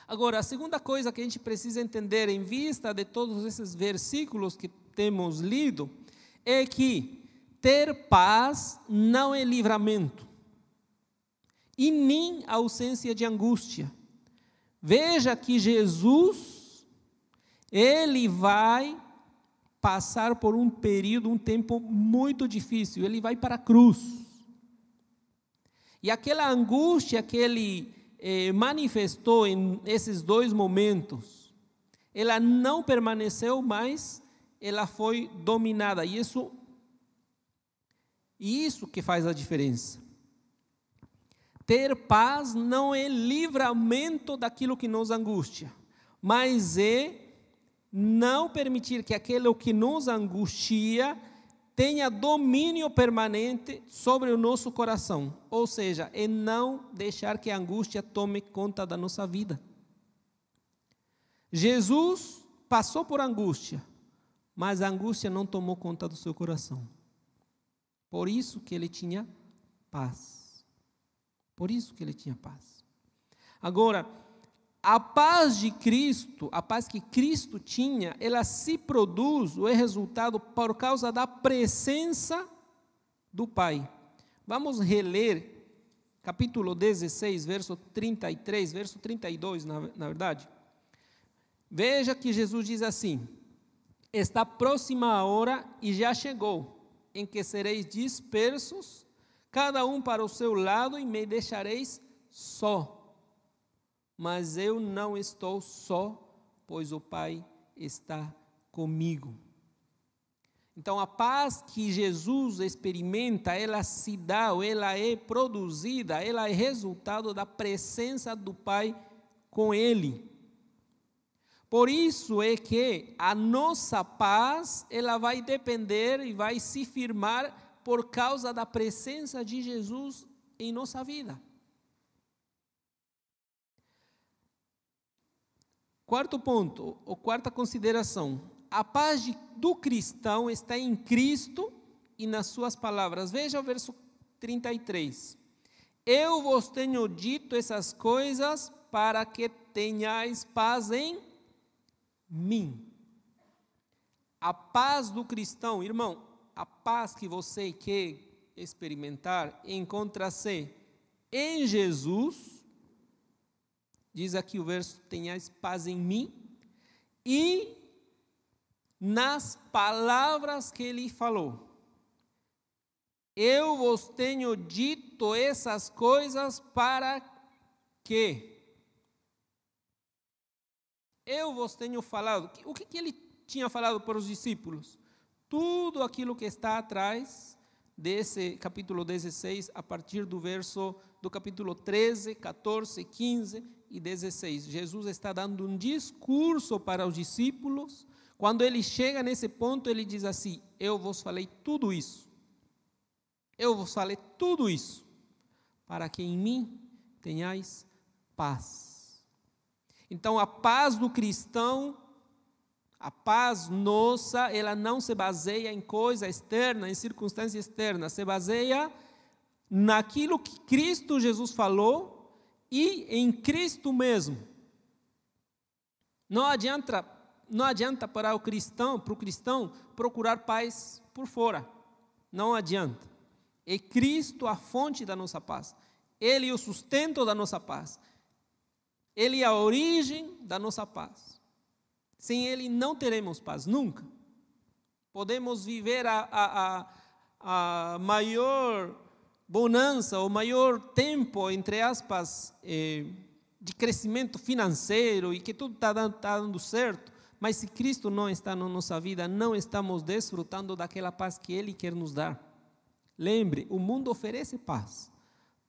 Agora, a segunda coisa que a gente precisa entender, em vista de todos esses versículos que temos lido, é que ter paz não é livramento e nem ausência de angústia. Veja que Jesus, Ele vai passar por um período, um tempo muito difícil. Ele vai para a cruz. E aquela angústia que Ele manifestou em esses dois momentos, ela não permaneceu, mas ela foi dominada. E isso que faz a diferença. Ter paz não é livramento daquilo que nos angustia, mas é não permitir que aquilo que nos angustia tenha domínio permanente sobre o nosso coração. Ou seja, é não deixar que a angústia tome conta da nossa vida. Jesus passou por angústia, mas a angústia não tomou conta do seu coração. Por isso que ele tinha paz. Por isso que ele tinha paz. Agora, a paz de Cristo, a paz que Cristo tinha, ela se produz, ou é resultado por causa da presença do Pai. Vamos reler capítulo 16, verso 33, verso 32, na verdade. Veja que Jesus diz assim: está próxima a hora e já chegou, em que sereis dispersos, cada um para o seu lado, e me deixareis só. Mas eu não estou só, pois o Pai está comigo. Então, a paz que Jesus experimenta, ela se dá, ou ela é produzida, ela é resultado da presença do Pai com Ele. Por isso é que a nossa paz, ela vai depender e vai se firmar por causa da presença de Jesus em nossa vida. Quarto ponto, ou quarta consideração: a paz do cristão está em Cristo e nas suas palavras. Veja o verso 33. Eu vos tenho dito essas coisas para que tenhais paz em mim. A paz do cristão, irmão, a paz que você quer experimentar encontra-se em Jesus. Diz aqui o verso: tenhais paz em mim, e nas palavras que ele falou. Eu vos tenho dito essas coisas para que. Eu vos tenho falado. O que ele tinha falado para os discípulos? Tudo aquilo que está atrás desse capítulo 16, a partir do capítulo 13, 14, 15 e 16. Jesus está dando um discurso para os discípulos. Quando ele chega nesse ponto, ele diz assim: eu vos falei tudo isso. Eu vos falei tudo isso, para que em mim tenhais paz. Então, a paz do cristão, a paz nossa, ela não se baseia em coisa externa, em circunstância externa, se baseia naquilo que Cristo Jesus falou e em Cristo mesmo. Não adianta para o cristão procurar paz por fora. Não adianta. É Cristo a fonte da nossa paz. Ele é o sustento da nossa paz. Ele é a origem da nossa paz. Sem Ele não teremos paz, nunca. Podemos viver a maior bonança, o maior tempo, entre aspas, de crescimento financeiro e que tudo está dando certo, mas se Cristo não está na nossa vida, não estamos desfrutando daquela paz que Ele quer nos dar. Lembre, o mundo oferece paz,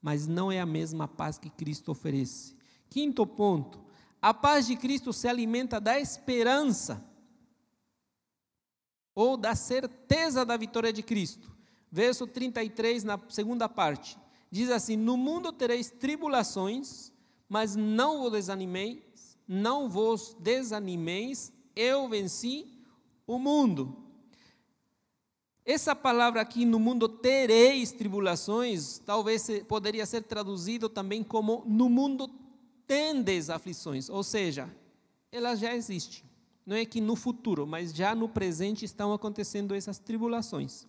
mas não é a mesma paz que Cristo oferece. Quinto ponto, a paz de Cristo se alimenta da esperança ou da certeza da vitória de Cristo. Verso 33, na segunda parte, diz assim: no mundo tereis tribulações, mas não vos desanimeis, eu venci o mundo. Essa palavra aqui, no mundo tereis tribulações, talvez poderia ser traduzido também como no mundo tendes aflições, ou seja, elas já existem. Não é que no futuro, mas já no presente estão acontecendo essas tribulações.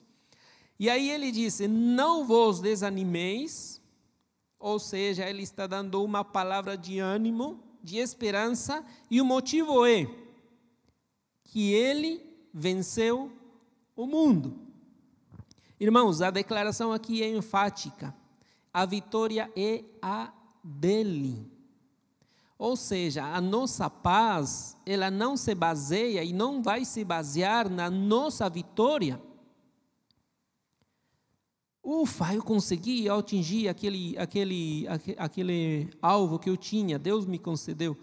E aí ele disse: não vos desanimeis, ou seja, ele está dando uma palavra de ânimo, de esperança, e o motivo é que ele venceu o mundo. Irmãos, a declaração aqui é enfática. A vitória é a dele. Ou seja, a nossa paz, ela não se baseia e não vai se basear na nossa vitória. Ufa, eu consegui atingir aquele alvo que eu tinha, Deus me concedeu.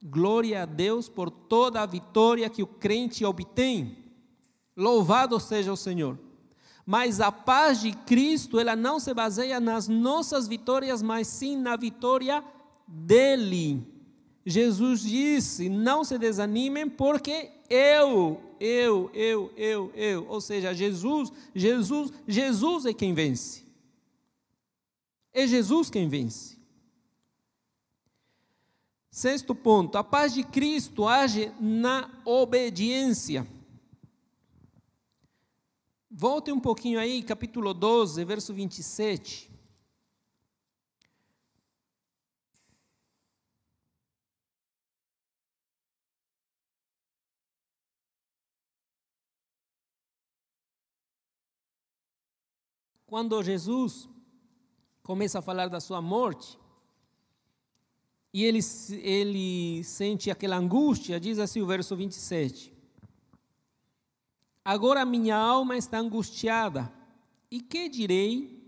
Glória a Deus por toda a vitória que o crente obtém. Louvado seja o Senhor. Mas a paz de Cristo, ela não se baseia nas nossas vitórias, mas sim na vitória dele. Jesus disse: não se desanimem, porque eu, ou seja, Jesus é quem vence. É Jesus quem vence. Sexto ponto, a paz de Cristo age na obediência. Volte um pouquinho aí, capítulo 12, verso 27. Quando Jesus começa a falar da sua morte, e ele sente aquela angústia, diz assim o verso 27. Agora minha alma está angustiada, e que direi?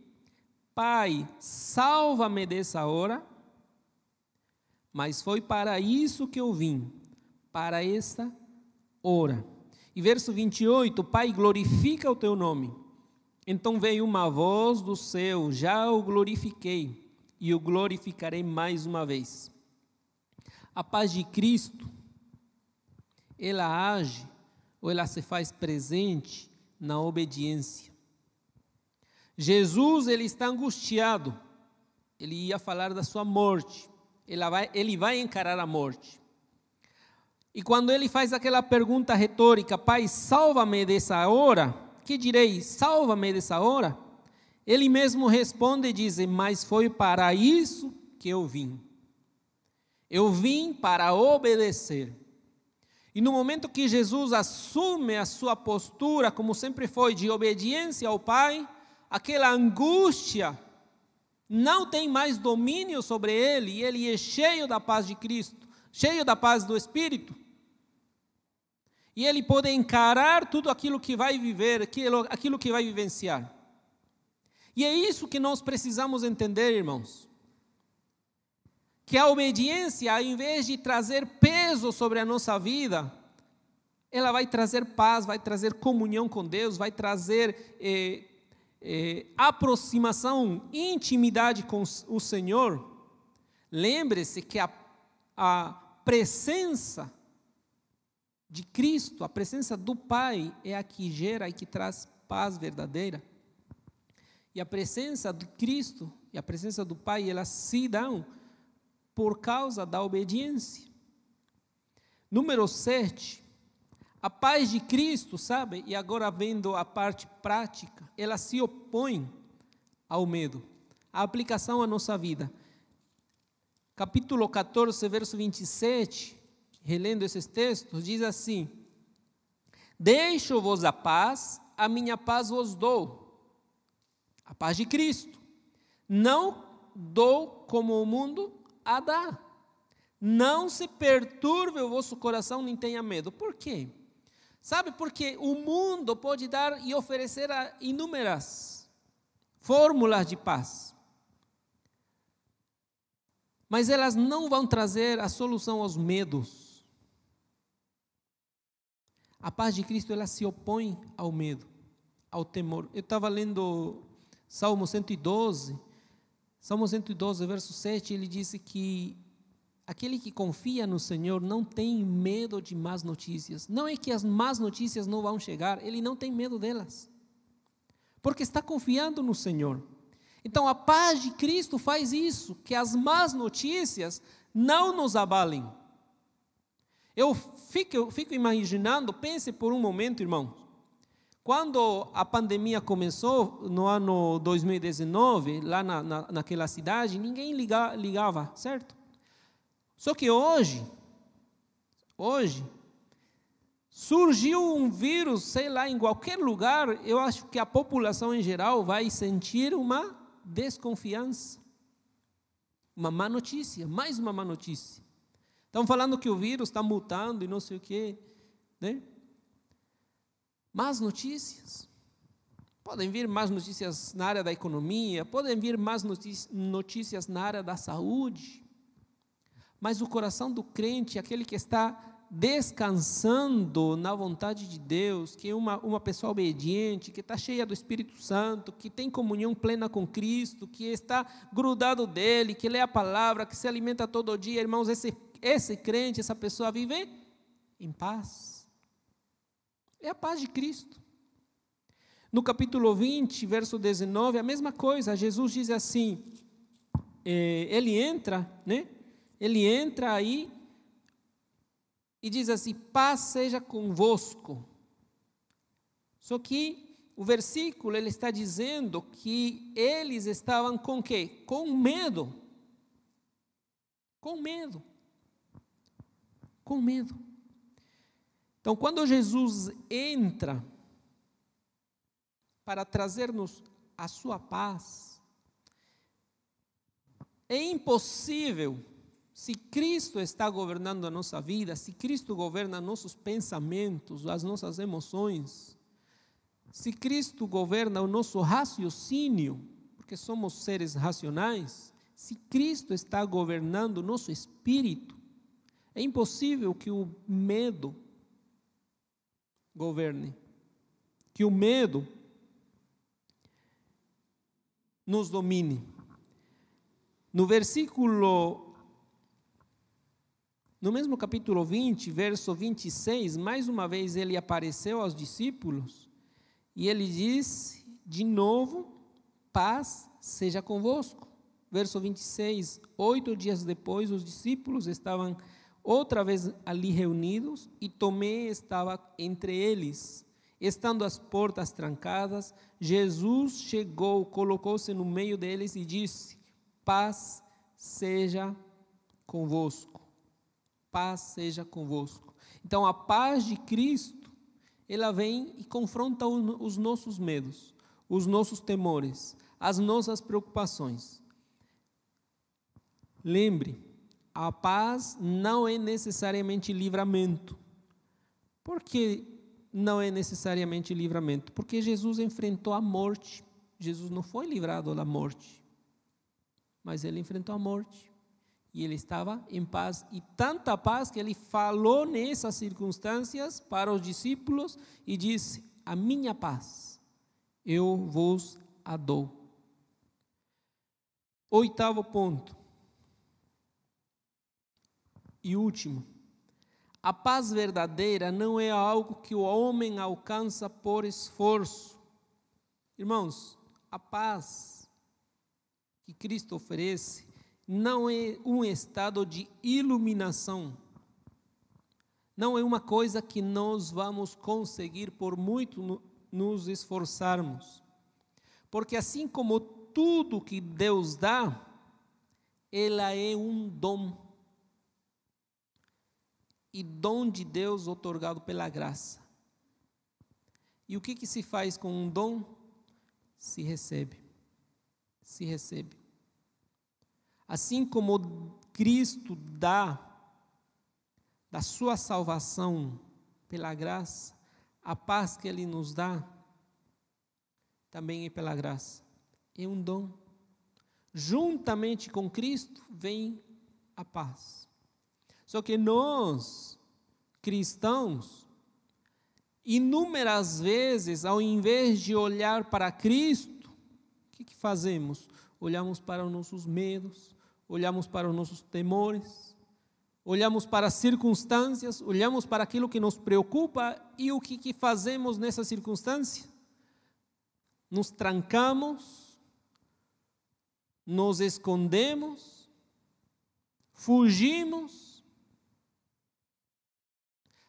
Pai, salva-me dessa hora. Mas foi para isso que eu vim, para esta hora. E verso 28, Pai, glorifica o teu nome. Então veio uma voz do céu, já o glorifiquei, e o glorificarei mais uma vez. A paz de Cristo, ela age, ou ela se faz presente na obediência. Jesus, ele está angustiado, ele ia falar da sua morte, ele vai encarar a morte. E quando ele faz aquela pergunta retórica, Pai, salva-me dessa hora, que direi, salva-me dessa hora? Ele mesmo responde e diz, mas foi para isso que eu vim. Eu vim para obedecer. E no momento que Jesus assume a sua postura, como sempre foi, de obediência ao Pai, aquela angústia não tem mais domínio sobre ele, e ele é cheio da paz de Cristo, cheio da paz do Espírito. E ele pode encarar tudo aquilo que vai viver, aquilo que vai vivenciar. E é isso que nós precisamos entender, irmãos. Que a obediência, ao invés de trazer peso sobre a nossa vida, ela vai trazer paz, vai trazer comunhão com Deus, vai trazer aproximação, intimidade com o Senhor. Lembre-se que a presença de Cristo, a presença do Pai é a que gera e que traz paz verdadeira. E a presença de Cristo e a presença do Pai, elas se dão por causa da obediência. Número 7, a paz de Cristo, sabe? E agora vendo a parte prática, ela se opõe ao medo. A aplicação à nossa vida. Capítulo 14, verso 27, relendo esses textos, diz assim: deixo-vos a minha paz vos dou. A paz de Cristo. Não dou como o mundo a dar. Não se perturbe o vosso coração, nem tenha medo. Por quê? Sabe, porque o mundo pode dar e oferecer inúmeras fórmulas de paz. Mas elas não vão trazer a solução aos medos. A paz de Cristo, ela se opõe ao medo, ao temor. Eu estava lendo Salmo 112, verso 7, ele disse que aquele que confia no Senhor não tem medo de más notícias. Não é que as más notícias não vão chegar, ele não tem medo delas, porque está confiando no Senhor. Então a paz de Cristo faz isso, que as más notícias não nos abalem. Eu fico imaginando, pense por um momento, irmão. Quando a pandemia começou, no ano 2019, lá naquela cidade, ninguém ligava, certo? Só que hoje, surgiu um vírus, sei lá, em qualquer lugar, eu acho que a população em geral vai sentir uma desconfiança. Uma má notícia, mais uma má notícia. Estão falando que o vírus está mutando e não sei o quê, né? Más notícias. Podem vir más notícias na área da economia, podem vir más notícias na área da saúde. Mas o coração do crente, aquele que está descansando na vontade de Deus, que é uma pessoa obediente, que está cheia do Espírito Santo, que tem comunhão plena com Cristo, que está grudado dele, que lê a palavra, que se alimenta todo dia, irmãos, esse crente, essa pessoa vive em paz. É a paz de Cristo. No capítulo 20, verso 19, a mesma coisa, Jesus diz assim, ele entra, né? Ele entra aí e diz assim, paz seja convosco. Só que o versículo ele está dizendo que eles estavam com quê? Com medo. Com medo. Com medo. Então, quando Jesus entra para trazer-nos a sua paz, é impossível, se Cristo está governando a nossa vida, se Cristo governa nossos pensamentos, as nossas emoções, se Cristo governa o nosso raciocínio, porque somos seres racionais, se Cristo está governando o nosso espírito, é impossível que o medo governe, que o medo nos domine. No mesmo capítulo 20, verso 26, mais uma vez ele apareceu aos discípulos e ele disse de novo: paz seja convosco. Verso 26, 8 dias depois os discípulos estavam outra vez ali reunidos e Tomé estava entre eles. Estando as portas trancadas, Jesus chegou, colocou-se no meio deles e disse: paz seja convosco. Paz seja convosco. Então a paz de Cristo, ela vem e confronta os nossos medos, os nossos temores, as nossas preocupações. Lembre, a paz não é necessariamente livramento. Por que não é necessariamente livramento? Porque Jesus enfrentou a morte. Jesus não foi livrado da morte, mas ele enfrentou a morte. E ele estava em paz, e tanta paz que ele falou nessas circunstâncias para os discípulos e disse: a minha paz eu vos a dou. 8º ponto e último: a paz verdadeira não é algo que o homem alcança por esforço. Irmãos, a paz que Cristo oferece não é um estado de iluminação, não é uma coisa que nós vamos conseguir por muito nos esforçarmos, porque assim como tudo que Deus dá, ela é um dom, e dom de Deus otorgado pela graça. E o que se faz com um dom? Se recebe, se recebe. Assim como Cristo dá da sua salvação pela graça, a paz que Ele nos dá também é pela graça, é um dom. Juntamente com Cristo vem a paz. Só que nós, cristãos, inúmeras vezes, ao invés de olhar para Cristo, o que fazemos? Olhamos para os nossos medos, olhamos para os nossos temores, olhamos para as circunstâncias, olhamos para aquilo que nos preocupa, e o que fazemos nessa circunstância? Nos trancamos, nos escondemos, fugimos.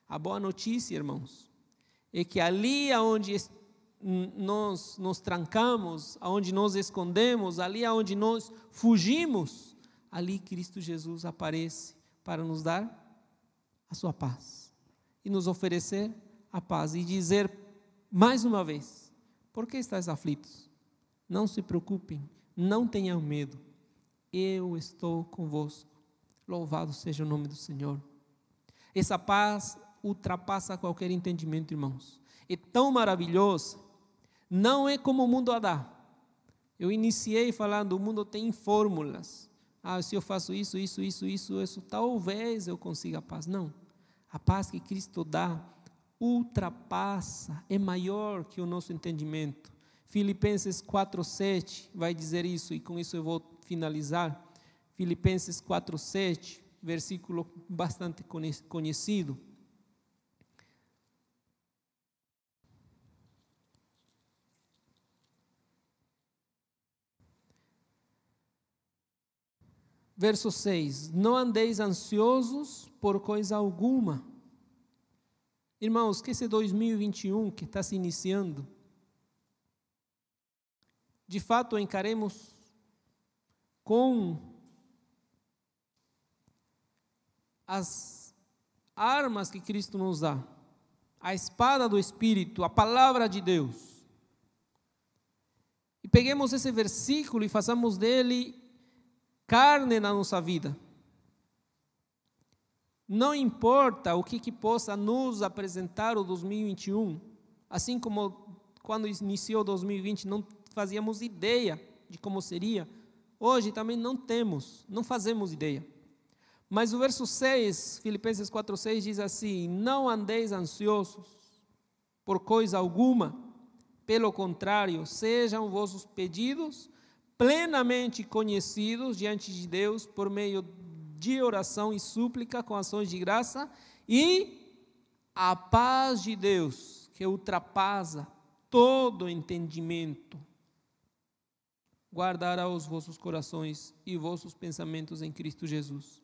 A boa notícia, irmãos, é que ali onde nós nos trancamos, aonde nós escondemos, ali aonde nós fugimos, ali Cristo Jesus aparece para nos dar a sua paz e nos oferecer a paz e dizer mais uma vez: por que estáis aflitos? Não se preocupem, não tenham medo, eu estou convosco. Louvado seja o nome do Senhor. Essa paz ultrapassa qualquer entendimento, irmãos. É tão maravilhoso, não é como o mundo a dá. Eu iniciei falando, o mundo tem fórmulas. Se eu faço isso, talvez eu consiga a paz. Não, a paz que Cristo dá ultrapassa, é maior que o nosso entendimento. Filipenses 4:7 vai dizer isso, e com isso eu vou finalizar. Filipenses 4:7, versículo bastante conhecido. Verso 6, não andeis ansiosos por coisa alguma. Irmãos, que esse 2021 que está se iniciando, de fato encaremos com as armas que Cristo nos dá, a espada do Espírito, a palavra de Deus, e peguemos esse versículo e façamos dele carne na nossa vida. Não importa o que possa nos apresentar o 2021, assim como quando iniciou 2020 não fazíamos ideia de como seria, hoje também não fazemos ideia. Mas o verso 6, Filipenses 4:6 diz assim: não andeis ansiosos por coisa alguma, pelo contrário, sejam vossos pedidos plenamente conhecidos diante de Deus por meio de oração e súplica com ações de graça, e a paz de Deus, que ultrapassa todo entendimento, guardará os vossos corações e vossos pensamentos em Cristo Jesus.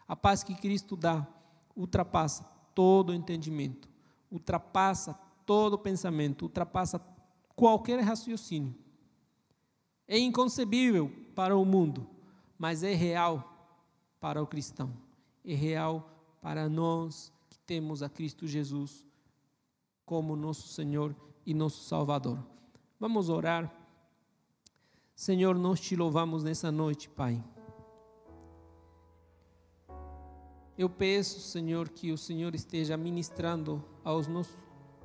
A paz que Cristo dá ultrapassa todo entendimento, ultrapassa todo pensamento, ultrapassa qualquer raciocínio. É inconcebível para o mundo, mas é real para o cristão, é real para nós que temos a Cristo Jesus como nosso Senhor e nosso Salvador. Vamos orar. Senhor, nós te louvamos nessa noite, Pai. Eu peço, Senhor, que o Senhor esteja ministrando aos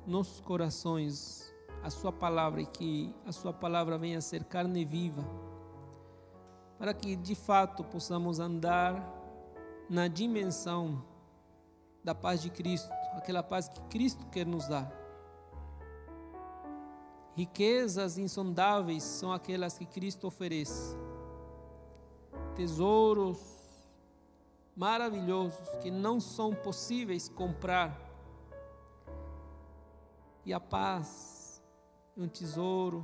nossos corações a sua palavra, e que a sua palavra venha a ser carne viva, para que de fato possamos andar na dimensão da paz de Cristo, aquela paz que Cristo quer nos dar. Riquezas insondáveis são aquelas que Cristo oferece, tesouros maravilhosos que não são possíveis comprar, e a paz é um tesouro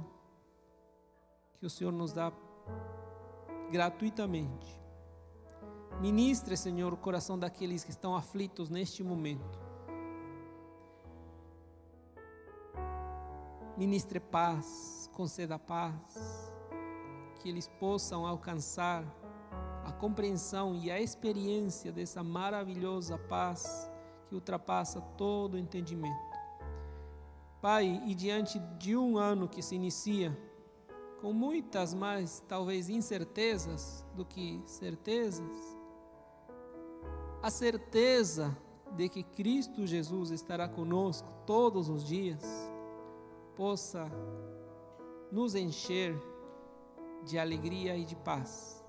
que o Senhor nos dá gratuitamente. Ministre, Senhor, o coração daqueles que estão aflitos neste momento. Ministre paz, conceda paz, que eles possam alcançar a compreensão e a experiência dessa maravilhosa paz que ultrapassa todo o entendimento. Pai, e diante de um ano que se inicia, com muitas mais, talvez, incertezas do que certezas, a certeza de que Cristo Jesus estará conosco todos os dias, possa nos encher de alegria e de paz,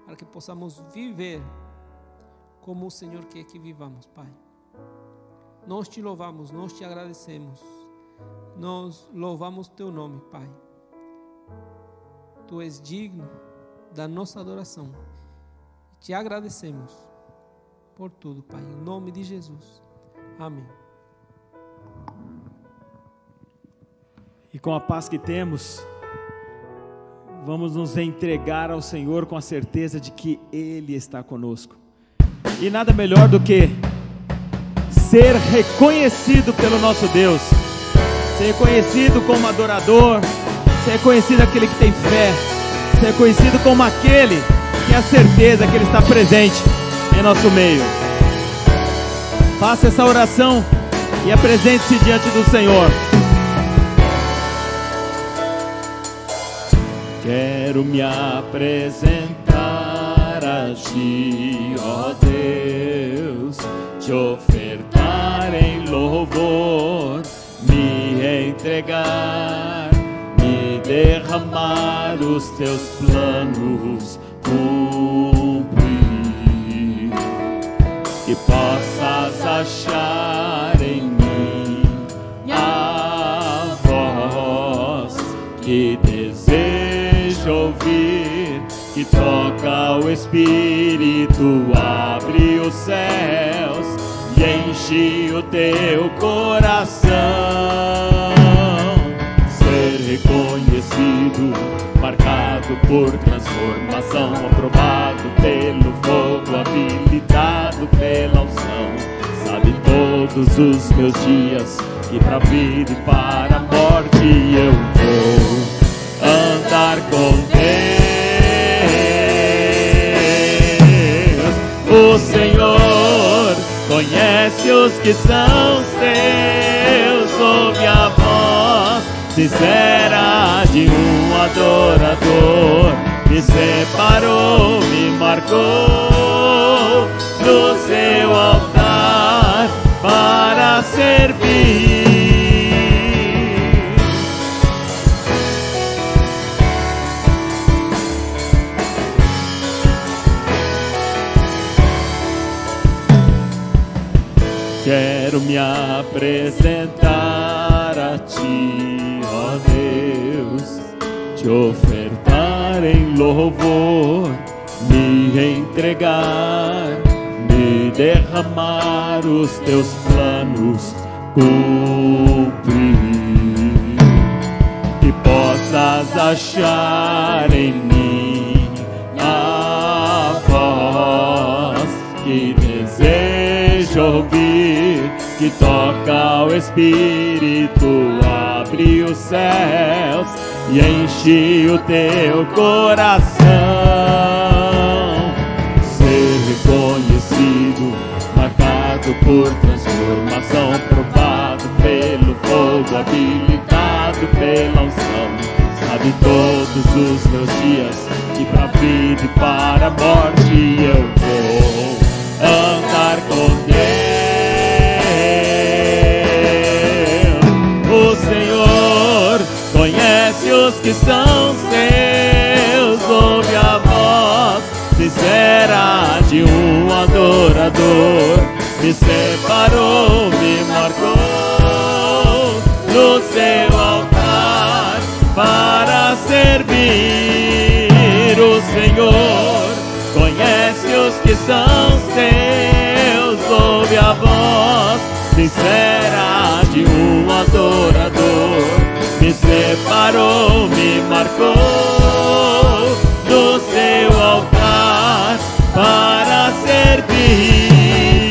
para que possamos viver como o Senhor quer que vivamos, Pai. Nós te louvamos, nós te agradecemos, nós louvamos teu nome, Pai. Tu és digno da nossa adoração. Te agradecemos por tudo, Pai, em nome de Jesus. Amém. E com a paz que temos, vamos nos entregar ao Senhor com a certeza de que Ele está conosco. E nada melhor do que ser reconhecido pelo nosso Deus, ser reconhecido como adorador, ser reconhecido aquele que tem fé, ser reconhecido como aquele que tem a certeza que Ele está presente em nosso meio. Faça essa oração e apresente-se diante do Senhor. Quero me apresentar a Ti, ó Deus, te ofertar em louvor, me entregar, me derramar os Teus planos, cumprir, que possas achar em mim a voz que deseja ouvir, que toca o Espírito, abre os céus e enche o teu coração. Ser reconhecido, marcado por transformação, aprovado pelo fogo, habilitado pela unção. Sabe todos os meus dias, que pra vida e para a morte eu vou andar andar com Deus. O Senhor conhece os que são seus, ouve a voz sincera de um adorador. Me separou, me marcou no seu altar para servir. Quero me apresentar a Ti, ó Deus, te ofertar em louvor, me entregar, me derramar, os Teus planos cumprir. Que possas achar em mim a voz que desejo ouvir, que toca o Espírito, abre os céus e enche o teu coração. Ser reconhecido, marcado por transformação, provado pelo fogo, habilitado pela unção. Sabe todos os meus dias, que pra vida e para a morte eu vou andar com Deus. O Senhor conhece os que são seus, ouve a voz sincera de um adorador. Me separou, me marcou no seu altar para servir. O Senhor conhece os que são seus, ouve a voz sincera de um adorador. Me separou, me marcou no seu altar para servir.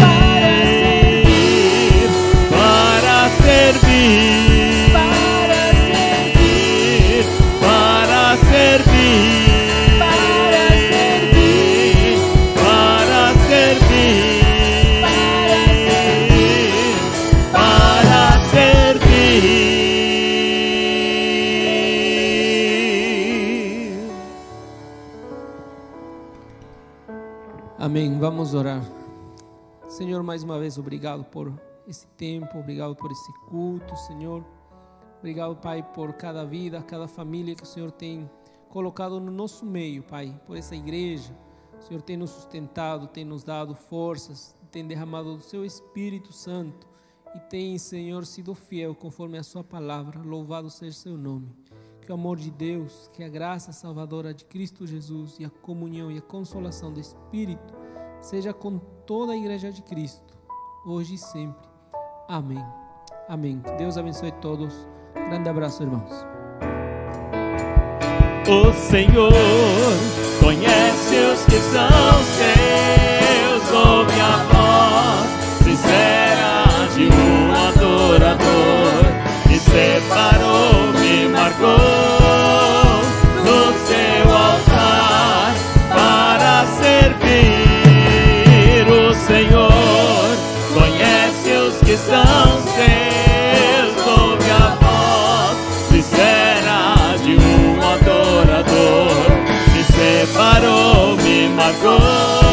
Para servir, para servir, para servir, para servir. Amém. Vamos orar. Senhor, mais uma vez, obrigado por esse tempo, obrigado por esse culto, Senhor. Obrigado, Pai, por cada vida, cada família que o Senhor tem colocado no nosso meio, Pai, por essa igreja. O Senhor tem nos sustentado, tem nos dado forças, tem derramado do Seu Espírito Santo e tem, Senhor, sido fiel conforme a Sua palavra. Louvado seja Seu nome. Que o amor de Deus, que a graça salvadora de Cristo Jesus e a comunhão e a consolação do Espírito seja com toda a igreja de Cristo, hoje e sempre. Amém. Amém. Que Deus abençoe todos. Grande abraço, irmãos. O Senhor conhece os que são seus, ouve a voz sincera de um adorador. Me separou, me marcou no seu altar para servir. O Senhor conhece os que são seus, ouve a voz sincera de um adorador. Me separou, me marcou